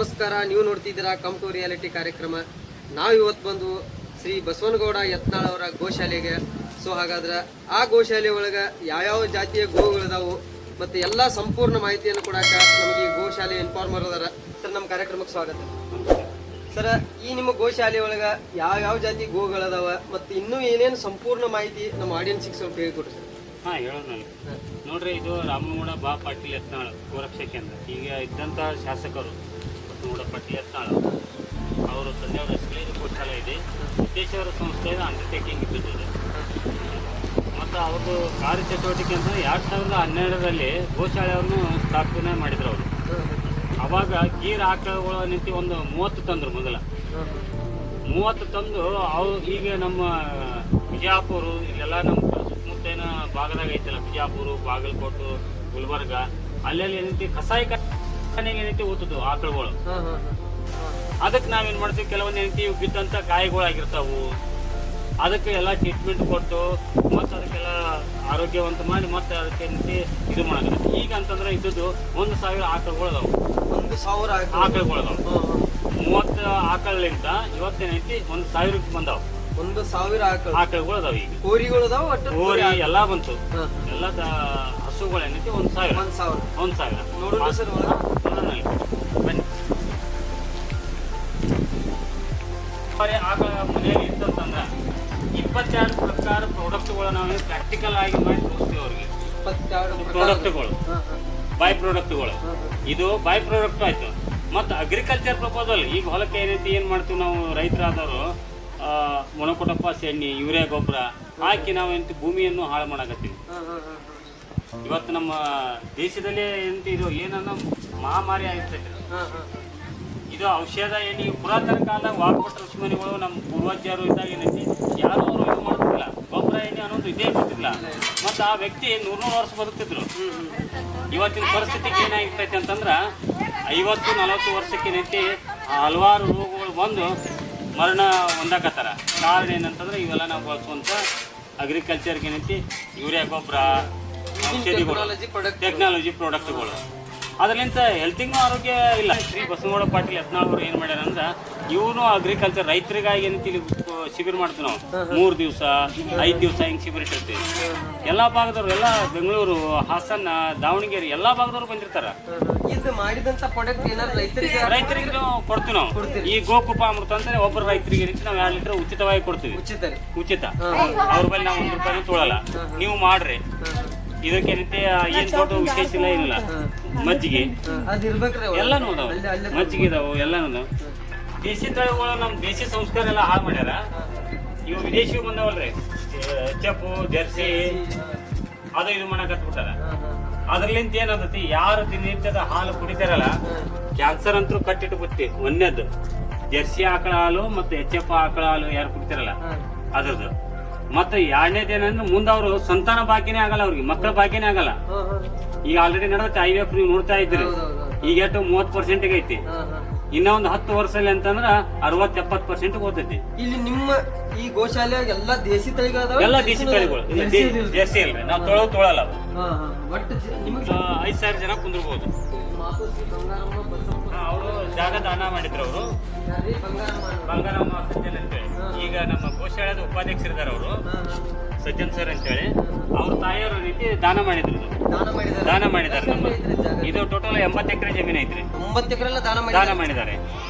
ನಮಸ್ಕಾರ. ನೀವು ನೋಡ್ತಿದ್ದೀರಾ ಕಮ್ ಟು ರಿಯಾಲಿಟಿ ಕಾರ್ಯಕ್ರಮ. ನಾವು ಇವತ್ತು ಬಂದು ಶ್ರೀ ಬಸವನಗೌಡ ಯತ್ನಾಳ್ ಅವರ ಗೋಶಾಲೆಗೆ. ಸೊ ಹಾಗಾದ್ರೆ ಆ ಗೋಶಾಲೆ ಒಳಗೆ ಯಾವ್ಯಾವ ಜಾತಿಯ ಗೋಗಳಿದಾವು ಮತ್ತು ಎಲ್ಲ ಸಂಪೂರ್ಣ ಮಾಹಿತಿಯನ್ನು ಕೊಡಾಕ ನಮಗೆ ಈ ಗೋಶಾಲೆ ಇನ್ಫಾರ್ಮರ್ ಅದಾರ. ಸರ್, ನಮ್ಮ ಕಾರ್ಯಕ್ರಮಕ್ಕೆ ಸ್ವಾಗತ. ಸರ್, ಈ ನಿಮ್ಮ ಗೋಶಾಲೆ ಒಳಗೆ ಯಾವ ಜಾತಿ ಗೋಗಳದಾವ ಮತ್ತು ಇನ್ನೂ ಏನೇನು ಸಂಪೂರ್ಣ ಮಾಹಿತಿ ನಮ್ಮ ಆಡಿಯನ್ಸಿಗೆ ಸ್ವಲ್ಪ ಹೇಳಿಕೊಡ್ರಿ ಸರ್. ಹಾಂ, ಹೇಳೋಣ. ನೋಡ್ರಿ, ಇದು ರಾಮನಗೌಡ ಬಾ ಪಾಟೀಲ್ ಯತ್ನಾಳ್ ಗೋರಕ್ಷಾ ಕೇಂದ್ರ. ಈಗ ಇದ್ದಂಥ ಶಾಸಕರು ರಾಮನಗೌಡ ಪಾಟೀಲ್ ಯತ್ನಾಳ್ ಅವರು ತಂದೆಯವರ ಹೆಸರಲ್ಲಿ ಇದು ಗೋಶಾಲೆ ಇದೆ. ಸಿದ್ದೇಶ್ವರ ಸಂಸ್ಥೆಯ ಅಂಡರ್ಟೇಕಿಂಗ್ ಇದ್ದಿದೆ. ಮತ್ತು ಅವ್ರದ್ದು ಕಾರ್ಯಚಟುವಟಿಕೆ ಅಂತ 2012ರಲ್ಲಿ ಗೋಶಾಲೆಯನ್ನು ಸ್ಥಾಪನೆ ಮಾಡಿದ್ರು ಅವರು. ಅವಾಗ ಗೀರ್ ಆಕಳುಗಳ ನಿಂತು ಒಂದು 30 ತಂದರು. ಮೊದಲ 30 ತಂದು ಅವು ಈಗ ನಮ್ಮ ಬಿಜಾಪುರ ಇಲ್ಲೆಲ್ಲ ನಮ್ಮ ಸುತ್ತಮುತ್ತಲಿನ ಭಾಗದಾಗ ಐತಲ್ಲ, ಬಿಜಾಪುರ, ಬಾಗಲಕೋಟೆ, ಗುಲ್ಬರ್ಗ, ಅಲ್ಲೆಲ್ಲಿ ಏನೈತಿ ಕಸಾಯಿ ಖಾನೆಗೆ ಏನೈತಿ ಓದ್ತದ್ದು ಆಕಳುಗಳು. ಅದಕ್ಕೆ ನಾವೇನು ಮಾಡ್ತೀವಿ, ಕೆಲವೊಂದು ಏನೈತಿ ಬಿದ್ದಂಥ ಗಾಯಗಳಾಗಿರ್ತಾವು, ಅದಕ್ಕೆ ಎಲ್ಲ ಟ್ರೀಟ್ಮೆಂಟ್ ಕೊಟ್ಟು ಮತ್ತು ಅದಕ್ಕೆಲ್ಲ ಆರೋಗ್ಯವಂತ ಮಾಡಿ ಮತ್ತೆ ಅದಕ್ಕೆ ಏನೈತಿ ಇದು ಮಾಡೋದು. ಈಗ ಅಂತಂದ್ರೆ ಇದ್ದದ್ದು 1000 ಆಕಳುಗಳು ಅದಾವು. 1000 ಆಕಳುಗಳು ಅದಾವು. 30 ಆಕಳಿಂದ ಇವತ್ತೇನೈತಿ 1000ಕ್ಕೆ ಬಂದಾವ. 1000 ಆಕಳುಗಳು ಅದಾವ. ಈಗ ಹೋರಿಗಳು ಅದಾವ, ಒಟ್ಟು ಹೋರಿ ಎಲ್ಲ ಬಂತು. ಎಲ್ಲ ಹಸುಗಳು ಏನೈತಿ 1000 ನೋಡೋಣ ಸರ್. ಬನ್ನಿ. ಆಕಳ ಮನೆಯಲ್ಲಿ ಇತ್ತಂತಂದ್ರ 22 ಪ್ರಕಾರ ಪ್ರಾಡಕ್ಟ್ಗಳು ನಾವು ಪ್ರಾಕ್ಟಿಕಲ್ ಆಗಿ ಮಾಡಿ ತೋರಿಸ್ತೀವಿ ಅವ್ರಿಗೆ. 22 ಪ್ರಾಡಕ್ಟ್ಗಳು, ಬೈ ಪ್ರಾಡಕ್ಟ್ಗಳು. ಇದು ಬೈ ಪ್ರಾಡಕ್ಟ್ ಆಯ್ತು. ಮತ್ತು ಅಗ್ರಿಕಲ್ಚರ್ ಪ್ರಪೋಸಲ್. ಈಗ ಹೊಲಕ್ಕೆ ಏನೈತಿ ಏನು ಮಾಡ್ತೀವಿ ನಾವು ರೈತರಾದವರು, ಮೊನಕೊಟಪ್ಪ ಸೆಣ್ಣಿ, ಯೂರಿಯಾ ಗೊಬ್ಬರ ಹಾಕಿ ನಾವು ಏನಂತ ಭೂಮಿಯನ್ನು ಹಾಳು ಮಾಡಕತ್ತೀವಿ. ಇವತ್ತು ನಮ್ಮ ದೇಶದಲ್ಲೇ ಏನಂತ ಇದು ಏನನ್ನೋ ಮಹಾಮಾರಿ ಆಗಿರ್ತೈತಿ. ಇದು ಔಷಧ ಏನು ಪುರಾತನ ಕಾಲದಾಗ ವಾಗ್ಭಟ ಋಷಿಮುನಿಗಳು ನಮ್ಮ ಪೂರ್ವಜರು ಇದ್ದಾಗ ಏನೈತಿ ಯಾರು ಅವರು ಇದು ಮಾಡ್ತಿಲ್ಲ, ಗೊಬ್ಬರ ಎಣ್ಣೆ ಅನ್ನೋದು ಇದೇ ಬಿಟ್ಟಿಲ್ಲ. ಮತ್ತು ಆ ವ್ಯಕ್ತಿ 100 ವರ್ಷ ಬದುಕ್ತಿದ್ರು. ಇವತ್ತಿನ ಪರಿಸ್ಥಿತಿಗೆ ಏನಾಗಿರ್ತೈತಿ ಅಂತಂದ್ರೆ 50-40 ವರ್ಷಕ್ಕೆ ಏನೈತಿ ಹಲವಾರು ರೋಗಗಳು ಬಂದು ಮರಣ ಹೊಂದಾಕತ್ತಾರ. ಕಾರಣ ಏನಂತಂದ್ರೆ ಇವೆಲ್ಲ ನಾವು ಬಳಸುವಂಥ ಅಗ್ರಿಕಲ್ಚರ್ಗೆ ಏನೈತಿ ಯೂರಿಯಾ ಗೊಬ್ಬರ, ಔಷಧಿಗಳು, ಟೆಕ್ನಾಲಜಿ ಪ್ರಾಡಕ್ಟ್ಗಳು. ಅದರಿಂದ ಹೆಲ್ತಿಗೂ ಆರೋಗ್ಯ ಇಲ್ಲ. ಶ್ರೀ ಬಸವನಗೌಡ ಪಾಟೀಲ್ ಯತ್ನಾಳ್ ಅವರು ಏನು ಮಾಡ್ಯಾರ ಅಂದ್ರೆ, ಇವನು ಅಗ್ರಿಕಲ್ಚರ್ ರೈತರಿಗಾಗಿ ಏನಂತ ಇಲ್ಲಿ ಶಿಬಿರ ಮಾಡ್ತೀವಿ ನಾವು. 3 ದಿವಸ 5 ದಿವಸ ಹಿಂಗೆ ಶಿಬಿರ ಇಟ್ಟಿರ್ತೀವಿ. ಎಲ್ಲ ಭಾಗದವ್ರು, ಎಲ್ಲ ಬೆಂಗಳೂರು, ಹಾಸನ, ದಾವಣಗೆರೆ ಎಲ್ಲ ಭಾಗದವ್ರು ಬಂದಿರ್ತಾರ. ಇದು ಮಾಡಿದಂತ ಪ್ರಾಡಕ್ಟ್ ಏನಾದ್ರು ರೈತರಿಗೆ ನಾವು ಕೊಡ್ತೀವಿ. ನಾವು ಈ ಗೋಕುಪ ಅಮೃತ ಅಂದ್ರೆ ಒಬ್ಬರು ರೈತರಿಗೆ ನಾವು 2 ಲೀಟರ್ ಉಚಿತವಾಗಿ ಕೊಡ್ತೀವಿ. ಉಚಿತ. ಅವ್ರ ಬಳಿ ನಾವು 1 ರೂಪಾಯಿನೂ ತೊಗೊಳಲ್ಲ. ನೀವು ಮಾಡ್ರಿ. ಇದಕ್ಕೆ ಏನ್ ಫೋಟೋ ವಿಶೇಷ ಇಲ್ಲ, ಏನಿಲ್ಲ. ಮಜ್ಜಿಗೆ ಎಲ್ಲಾನು ಅದಾವ, ಮಜ್ಜಿಗೆ ಇದಾವು, ಎಲ್ಲಾನು. ದೇಶಿ ತಳಿಗಳು ನಮ್ಮ ದೇಶಿ ಸಂಸ್ಕಾರ ಎಲ್ಲ ಹಾಳು ಮಾಡ್ಯಾರ. ಇವು ವಿದೇಶಿ ಬಂದವಲ್ರಿ, ಚೆಪ್ಪು, ಜರ್ಸಿ, ಅದು ಇದು ಮಾಡಕತ್ಬಿಟ್ಟಾರ. ಅದ್ರಲ್ಲಿಂತ ಏನಂತತಿ, ಯಾರು ದಿನನಿತ್ಯದ ಹಾಲು ಕುಡಿತಾರಲ್ಲ, ಕ್ಯಾನ್ಸರ್ ಅಂತೂ ಕಟ್ಟಿಟ್ಟು ಬತ್ತಿ. ಒಂದೇದ್ದು ಜರ್ಸಿ ಆಕಳ ಹಾಲು ಮತ್ತು HF ಆಕಳ ಹಾಲು ಯಾರು ಕುಡಿತಾರಲ್ಲ ಅದ್ರದ್ದು. ಮತ್ತೆ 2ನೇದೇನಂದ್ರೆ ಮುಂದೆ ಅವರು ಸಂತಾನ ಭಾಗ್ಯನೇ ಆಗಲ್ಲ, ಅವ್ರಿಗೆ ಮಕ್ಕಳ ಭಾಗ್ಯನೇ ಆಗಲ್ಲ. ಈಗ ಆಲ್ರೆಡಿ ನಡೆದತ್ತೆ IVF, ನೀವು ನೋಡ್ತಾ ಇದ್ರಿ. ಈಗ ಎಷ್ಟು 30% ಐತಿ. ಇನ್ನ ಒಂದು 10 ವರ್ಷದಲ್ಲಿ ಅಂತಂದ್ರ 60-70% ಹೋಗ್ತೈತಿ. ಇಲ್ಲಿ ನಿಮ್ಮ ಈ ಗೋಶಾಲೆ ಎಲ್ಲ ದೇಶಿ ತಳಿಗಳು, ಎಲ್ಲ ದೇಶಿ ತಳಿಗಳು. ಜರ್ಸಿ ಇಲ್ರಿ, ನಾವು ತೊಳಲ್ಲ. 5,000 ಜನ ಕುಂದಿರ್ಬೋದು. ಅವರು ಜಾಗ ದಾನ ಮಾಡಿದ್ರು. ಅವರು ಬಂಗಾರಮ್ಮ ಸಜ್ಜನ್ ಅಂತೇಳಿ, ಈಗ ನಮ್ಮ ಗೋಶಾಲೆದ ಉಪಾಧ್ಯಕ್ಷರಿದ್ದಾರೆ ಅವರು, ಸಜ್ಜನ್ ಸರ್ ಅಂತೇಳಿ. ಅವ್ರ ತಾಯಿಯವರು ರೀತಿ ದಾನ ಮಾಡಿದ್ರು. ದಾನ ಮಾಡಿದ್ದಾರೆ. ನಮ್ಮ ಇದು ಟೋಟಲ್ 80 ಎಕರೆ ಜಮೀನು ಐತ್ರಿ. 90 ಎಕರೆ ದಾನ ಮಾಡಿದ್ದಾರೆ.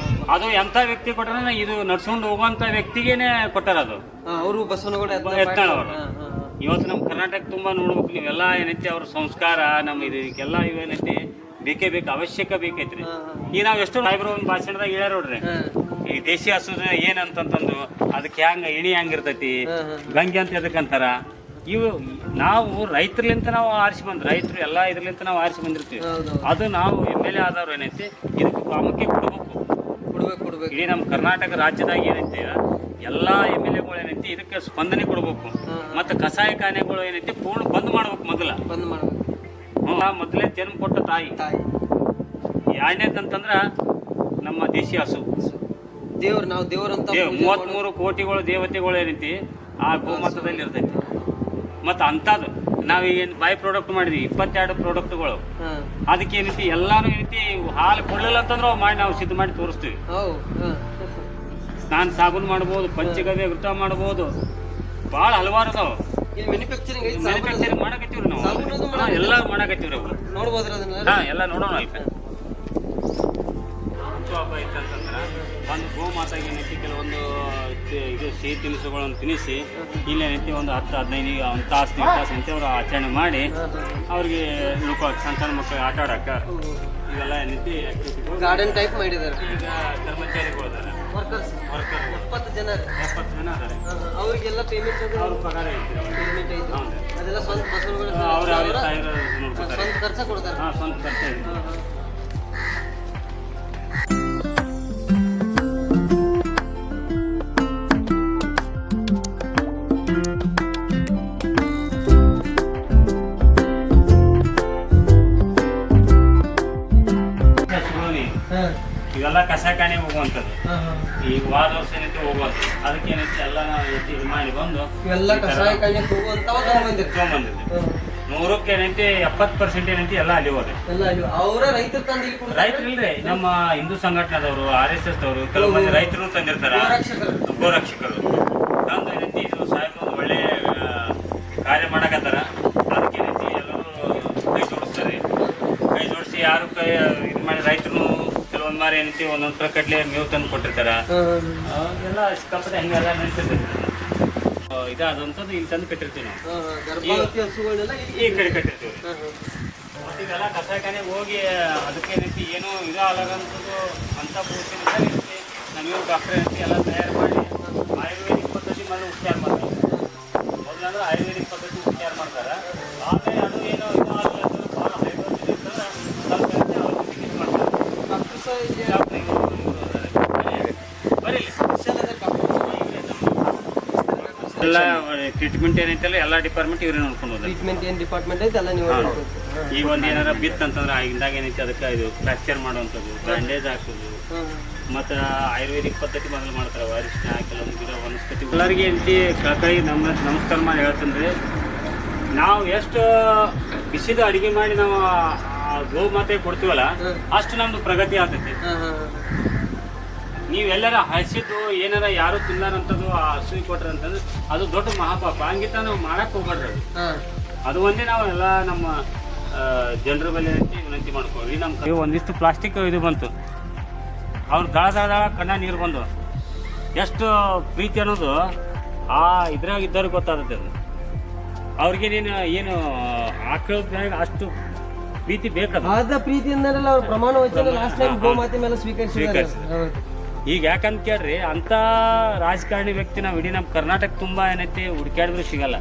ಅದು ಎಂತ ವ್ಯಕ್ತಿ ಕೊಟ್ಟಾರ, ಇದು ನಡ್ಸ್ಕೊಂಡು ಹೋಗುವಂತ ವ್ಯಕ್ತಿಗೇನೆ ಕೊಟ್ಟಾರ. ಅದು ಅವರು ಬಸವನಗೌಡ ಯತ್ನಾಳ್ ಅವರು. ಇವತ್ತು ನಮ್ಮ ಕರ್ನಾಟಕ ತುಂಬಾ ನೋಡ್ಬೇಕು ನೀವೆಲ್ಲ. ಏನೈತಿ ಅವ್ರ ಸಂಸ್ಕಾರ, ನಮ್ಮ ಇದಕ್ಕೆಲ್ಲ ಇವೇನೈತಿ ಬೇಕೇ ಬೇಕು, ಅವಶ್ಯಕ ಬೇಕೈತ್ರಿ. ಈಗ ನಾವ್ ಎಷ್ಟೋ ಸಾಹೇಬ್ರು ಒಂದು ಭಾಷಣದಾಗ ಹೇಳ್ಯಾರ ನೋಡ್ರಿ, ಈ ದೇಶಿ ಹಸುದ ಏನಂತಂದು ಅದಕ್ಕೆ ಇಣಿ ಹೆಂಗಿರ್ತೈತಿ, ಗಂಗೆ ಅಂತ ಎದಕ್ಕಂತಾರ. ಇವು ನಾವು ರೈತರ್ಲಿಂತ ನಾವು ಆರಿಸಿ ಬಂದ್, ರೈತರು ಎಲ್ಲ ಇದ್ರಲಿಂತ ನಾವು ಆರಿಸಿ ಬಂದಿರ್ತೀವಿ. ಅದು ನಾವು MLA ಆದವ್ರು ಏನೈತಿ ಇದಕ್ಕೆ ಪ್ರಾಮುಖ್ಯ ಕೊಡ್ಬೇಕು. ಇಡೀ ನಮ್ಮ ಕರ್ನಾಟಕ ರಾಜ್ಯದಾಗ ಏನೈತಿ ಎಲ್ಲ MLAಗಳು ಏನೈತಿ ಇದಕ್ಕೆ ಸ್ಪಂದನೆ ಕೊಡ್ಬೇಕು. ಮತ್ತು ಕಸಾಯ ಖಾನೆಗಳು ಏನೈತಿ ಪೂರ್ಣ ಬಂದ್ ಮಾಡ್ಬೇಕು. ಮೊದಲೇ ಜನ್ಮ ಕೊಟ್ಟ ತಾಯಿ. 2ನೇದಂತಂದ್ರ ನಮ್ಮ ದೇಶಿ ಹಸು. ದೇವ್ರು, ನಾವು ದೇವ್ರಂತ 33 ಕೋಟಿಗಳು ದೇವತೆಗಳು ಏನೈತಿ ಆ ಗೋಮಾತದಲ್ಲಿ ಇರ್ತೈತಿ. ಮತ್ತು ಅಂಥದ್ದು ನಾವೇನು ಬೈ ಪ್ರಾಡಕ್ಟ್ ಮಾಡಿದ್ವಿ 22 ಪ್ರಾಡಕ್ಟ್ಗಳು. ಹಾ ಅದಕ್ಕೆ ಏನೈತಿ ಎಲ್ಲಾನು ಏನೈತಿ ಹಾಲು ಕೊಡ್ಲಿಲ್ಲ ಅಂತಂದ್ರೆ ಅವು ಮಾಡಿ ನಾವು ಸಿದ್ಧ ಮಾಡಿ ತೋರಿಸ್ತೀವಿ. ಸ್ನಾನ ಸಾಬೂನು ಮಾಡ್ಬೋದು, ಪಂಚಗವ್ಯ ವೃತ ಮಾಡ್ಬೋದು, ಭಾಳ ಹಲವಾರು ಅದಾವ. ಇಲ್ಲಿ ಮ್ಯಾನುಫ್ಯಾಕ್ಚರಿಂಗ್ ಐತಿ, ಮ್ಯಾನುಫ್ಯಾಕ್ಚರಿಂಗ್ ಮಾಡಕತ್ತೀವ್ರಿ ನಾವು, ಎಲ್ಲ ಮಾಡಕತ್ತೀವ್ರಿ ಅವು. ನೋಡ್ಬೋದ್ರ ಅದನ್ನ? ಹಾ, ಎಲ್ಲ ನೋಡೋಣ. ಅಲ್ಪ ಹಬ್ಬ ಐತಂತಂದ್ರೆ ಒಂದು ಗೋಮಾತಾಗ ಏನೈತಿ ಕೆಲವೊಂದು ಇದು ಸಿಹಿ ತಿನಿಸುಗಳನ್ನು ತಿನ್ನಿಸಿ ಇಲ್ಲೇನೈತಿ ಒಂದು 10-15 ಒಂದು ತಾಸು ಅಂತ ಅವ್ರು ಆಚರಣೆ ಮಾಡಿ ಅವ್ರಿಗೆ ಉಳ್ಕೊಳಕ್ಕೆ ಸಣ್ಣ ಸಣ್ಣ ಮಕ್ಕಳು ಆಟ ಆಡಕ್ಕೆ ಇವೆಲ್ಲ ಏನೈತಿ ಆಕ್ಟಿವಿಟಿಗಳು ಗಾರ್ಡನ್ ಟೈಪ್ ಮಾಡಿದ್ದಾರೆ. ಈಗ ಕರ್ಮಚಾರಿಗಳು ಇದ್ದಾರೆ, ವರ್ಕರ್ 70 ಜನ ಅದಾರೆ. ಅವ್ರಿಗೆಲ್ಲ ಪೇಮೆಂಟ್ ಅವ್ರ ಪಗಾರ ಐತಿ, ಪೇಮೆಂಟ್ ಐತಿ, ಅದೆಲ್ಲ ಸ್ವಂತ ಬಸವನಗುಡಿ ಅವ್ರ ಸಾವಿರ ನೋಡ್ಕೊತಾರೆ, ಸ್ವಂತ ಖರ್ಚ ಕೊಡ್ತಾರೆ. ಹಾಂ, ಸ್ವಂತ ಖರ್ಚ ಐತಿ. ಇವೆಲ್ಲ ಕಸಕಾಣಿ ಹೋಗುವಂಥದ್ದು. ಈಗ ವಾರ ವರ್ಷ ಏನೈತಿ ಹೋಗುವಂಥದ್ದು, ಅದಕ್ಕೆ ಏನೈತಿ ಎಲ್ಲ ನಾವು ಇದು ಮಾಡಿ ಬಂದು ಇವೆಲ್ಲ ಕಸಾಯಕಾಣಿ ತೊಗೊಂಬಂದಿರ್ತೀವಿ. 100ಕ್ಕೆ ಏನೈತಿ 70% ಏನೈತಿ ಎಲ್ಲ ಅಲ್ಲಿ ಹೋದೆ. ಅವರ ರೈತರು ತಂದು ರೈತರು ಇಲ್ರಿ, ನಮ್ಮ ಹಿಂದೂ ಸಂಘಟನೆದವರು, RSS ದವರು, ಕೆಲವು ಮಂದಿ ರೈತರು ತಂದಿರ್ತಾರ, ಗೋರಕ್ಷಕರು ತಂದು ಏನೈತಿ ಇದು ಸಾಹೇಬ್ರು ಒಳ್ಳೆ ಕಾರ್ಯ ಮಾಡಕತ್ತಾರ. ಅದಕ್ಕೆ ಏನೈತಿ ಎಲ್ಲರೂ ಕೈ ಜೋಡಿಸ್ತಾರೆ. ಕೈ ಜೋಡಿಸಿ ಯಾರು ಕೈ ಇದು ಮಾಡಿ ರೈತರು ಕೆಲವೊಂದು ಮಾರಿ ಏನೈತಿ ಒಂದೊಂದು ಟ್ರಕ್ ಮೇವು ತಂದು ಕೊಟ್ಟಿರ್ತಾರ. ಎಲ್ಲ ಸಿಕ್ಕಾಪಟ್ಟೆ ಹಂಗೆಲ್ಲ ನಡೀತಿರ್ತೈತಿ. ಇದಾದಂಥದ್ದು ಇಲ್ಲಿ ತಂದು ಕಟ್ಟಿರ್ತೀವಿ ನಾವು, ಈ ಕಡೆ ಕಟ್ಟಿರ್ತೀವಿ. ಮತ್ತು ಇದೆಲ್ಲ ಕಸಾಯಖಾನೆ ಹೋಗಿ ಅದಕ್ಕೇನೈತಿ ಏನೋ ಇದಾಗಂಥದ್ದು ಅಂಥ ಪೂರ್ತಿ ಏನೈತಿ ನಮಗೂ ಡಾಕ್ಟರ್ ಏನೈತಿ ಎಲ್ಲ ತಯಾರು ಮಾಡಿ ಆಯುರ್ವೇದಿಕ್ ಪದ್ಧತಿ ಮಾಡಿ ಉಪಚಾರ ಮಾಡ್ತಾರೆ. ಮೊದಲಂದ್ರೆ ಆಯುರ್ವೇದಿಕ್ ಪದ್ಧತಿ ಉಪಚಾರ ಮಾಡ್ತಾರೆ. ಆಮೇಲೆ ಅದು ಏನೋ ಇದು ಆಗಲ್ಲ ಭಾಳ ಹೈಡ್ರೋಜನ್ ಇರ್ತದೆ, ಸ್ವಲ್ಪ ಅವ್ರು ಚಿಕಿತ್ಸೆ ಮಾಡ್ತಾರೆ. ಎಲ್ಲ ಟ್ರೀಟ್ಮೆಂಟ್ ಏನೈತಲ್ಲ ಎಲ್ಲ ಡಿಪಾರ್ಟ್ಮೆಂಟ್ ಇವ್ರೇ ನೋಡ್ಕೊಂಡು ಹೋದ್ರೆ. ಟ್ರೀಟ್ಮೆಂಟ್ ಏನು ಡಿಪಾರ್ಟ್ಮೆಂಟ್ ಐತೆ ಎಲ್ಲ ನೀವು ಈಗ ಒಂದು ಏನಾರ ಬಿತ್ತಂತಂದ್ರೆ ಆಗಿಂದಾಗ ಏನೈತಿ ಅದಕ್ಕೆ ಇದು ಫ್ರಾಕ್ಚರ್ ಮಾಡುವಂಥದ್ದು, ಬ್ಯಾಂಡೇಜ್ ಹಾಕೋದು, ಮತ್ತು ಆಯುರ್ವೇದಿಕ್ ಪದ್ಧತಿ ಮೊದಲು ಮಾಡ್ತಾರೆ. ಅರಿಶಿನ ಕೆಲವೊಂದು ಗಿಡ ವನಸ್ಪತಿ ಎಲ್ಲರಿಗೆ ಏನೈತಿ ಕಳಕಳಿ ನಮಸ್ಕಾರ ಮಾಡಿ ಹೇಳ್ತಂದ್ರೆ, ನಾವು ಎಷ್ಟು ಬಿಸಿದ ಅಡುಗೆ ಮಾಡಿ ನಾವು ಗೋಮಾತೆ ಕೊಡ್ತೀವಲ್ಲ ಅಷ್ಟು ನಮ್ದು ಪ್ರಗತಿ ಆಗ್ತೈತಿ. ನೀವೆಲ್ಲರ ಹಸಿದ್ದು ಏನಾರ ಯಾರು ತಿನ್ನಾರಂಥದ್ದು ಆ ಹಸು ಕೊಟ್ರ ಅಂತಂದ್ರೆ ಅದು ದೊಡ್ಡ ಮಹಾಪಾಪ. ಹಂಗಿತ್ತ ನಾವು ಮಾಡಕ್ಕೆ ಹೋಗ್ಬಾರ್ದು. ಅದು ಒಂದೇ ನಾವು ಎಲ್ಲ ನಮ್ಮ ಜನರ ಮೇಲೆ ವಿನಂತಿ ಮಾಡ್ಕೊಳ್ಳಿ. ನಮ್ಮ ಒಂದಿಷ್ಟು ಪ್ಲಾಸ್ಟಿಕ್ ಇದು ಬಂತು, ಅವ್ರು ದಳ ಕಣ್ಣ ನೀರು ಬಂದು ಎಷ್ಟು ಪ್ರೀತಿ ಅನ್ನೋದು ಆ ಇದ್ರಾಗ ಇದ್ದವ್ರಿಗೆ ಗೊತ್ತಾಗುತ್ತೆ. ಅದು ಅವ್ರಿಗೆ ಏನು ಆಕಳದಾಗ ಅಷ್ಟು ಪ್ರೀತಿ ಬೇಕದು. ಆದ ಪ್ರೀತಿಯಿಂದಲೇ ಅವ್ರ ಪ್ರಮಾಣ ವಚನ ಲಾಸ್ಟ್ ಟೈಮ್ ಗೋಮಾತೆ ಮೇಲೆ ಸ್ವೀಕರಿಸಿದ್ದಾರೆ. ಈಗ ಯಾಕಂತ ಕೇಳ್ರಿ, ಅಂತ ರಾಜಕಾರಣಿ ವ್ಯಕ್ತಿ ನಾವು ಇಡೀ ನಮ್ಮ ಕರ್ನಾಟಕ ತುಂಬಾ ಏನೈತಿ ಹುಡುಕ್ಯಾಡಿದ್ರು ಸಿಗಲ್ಲ,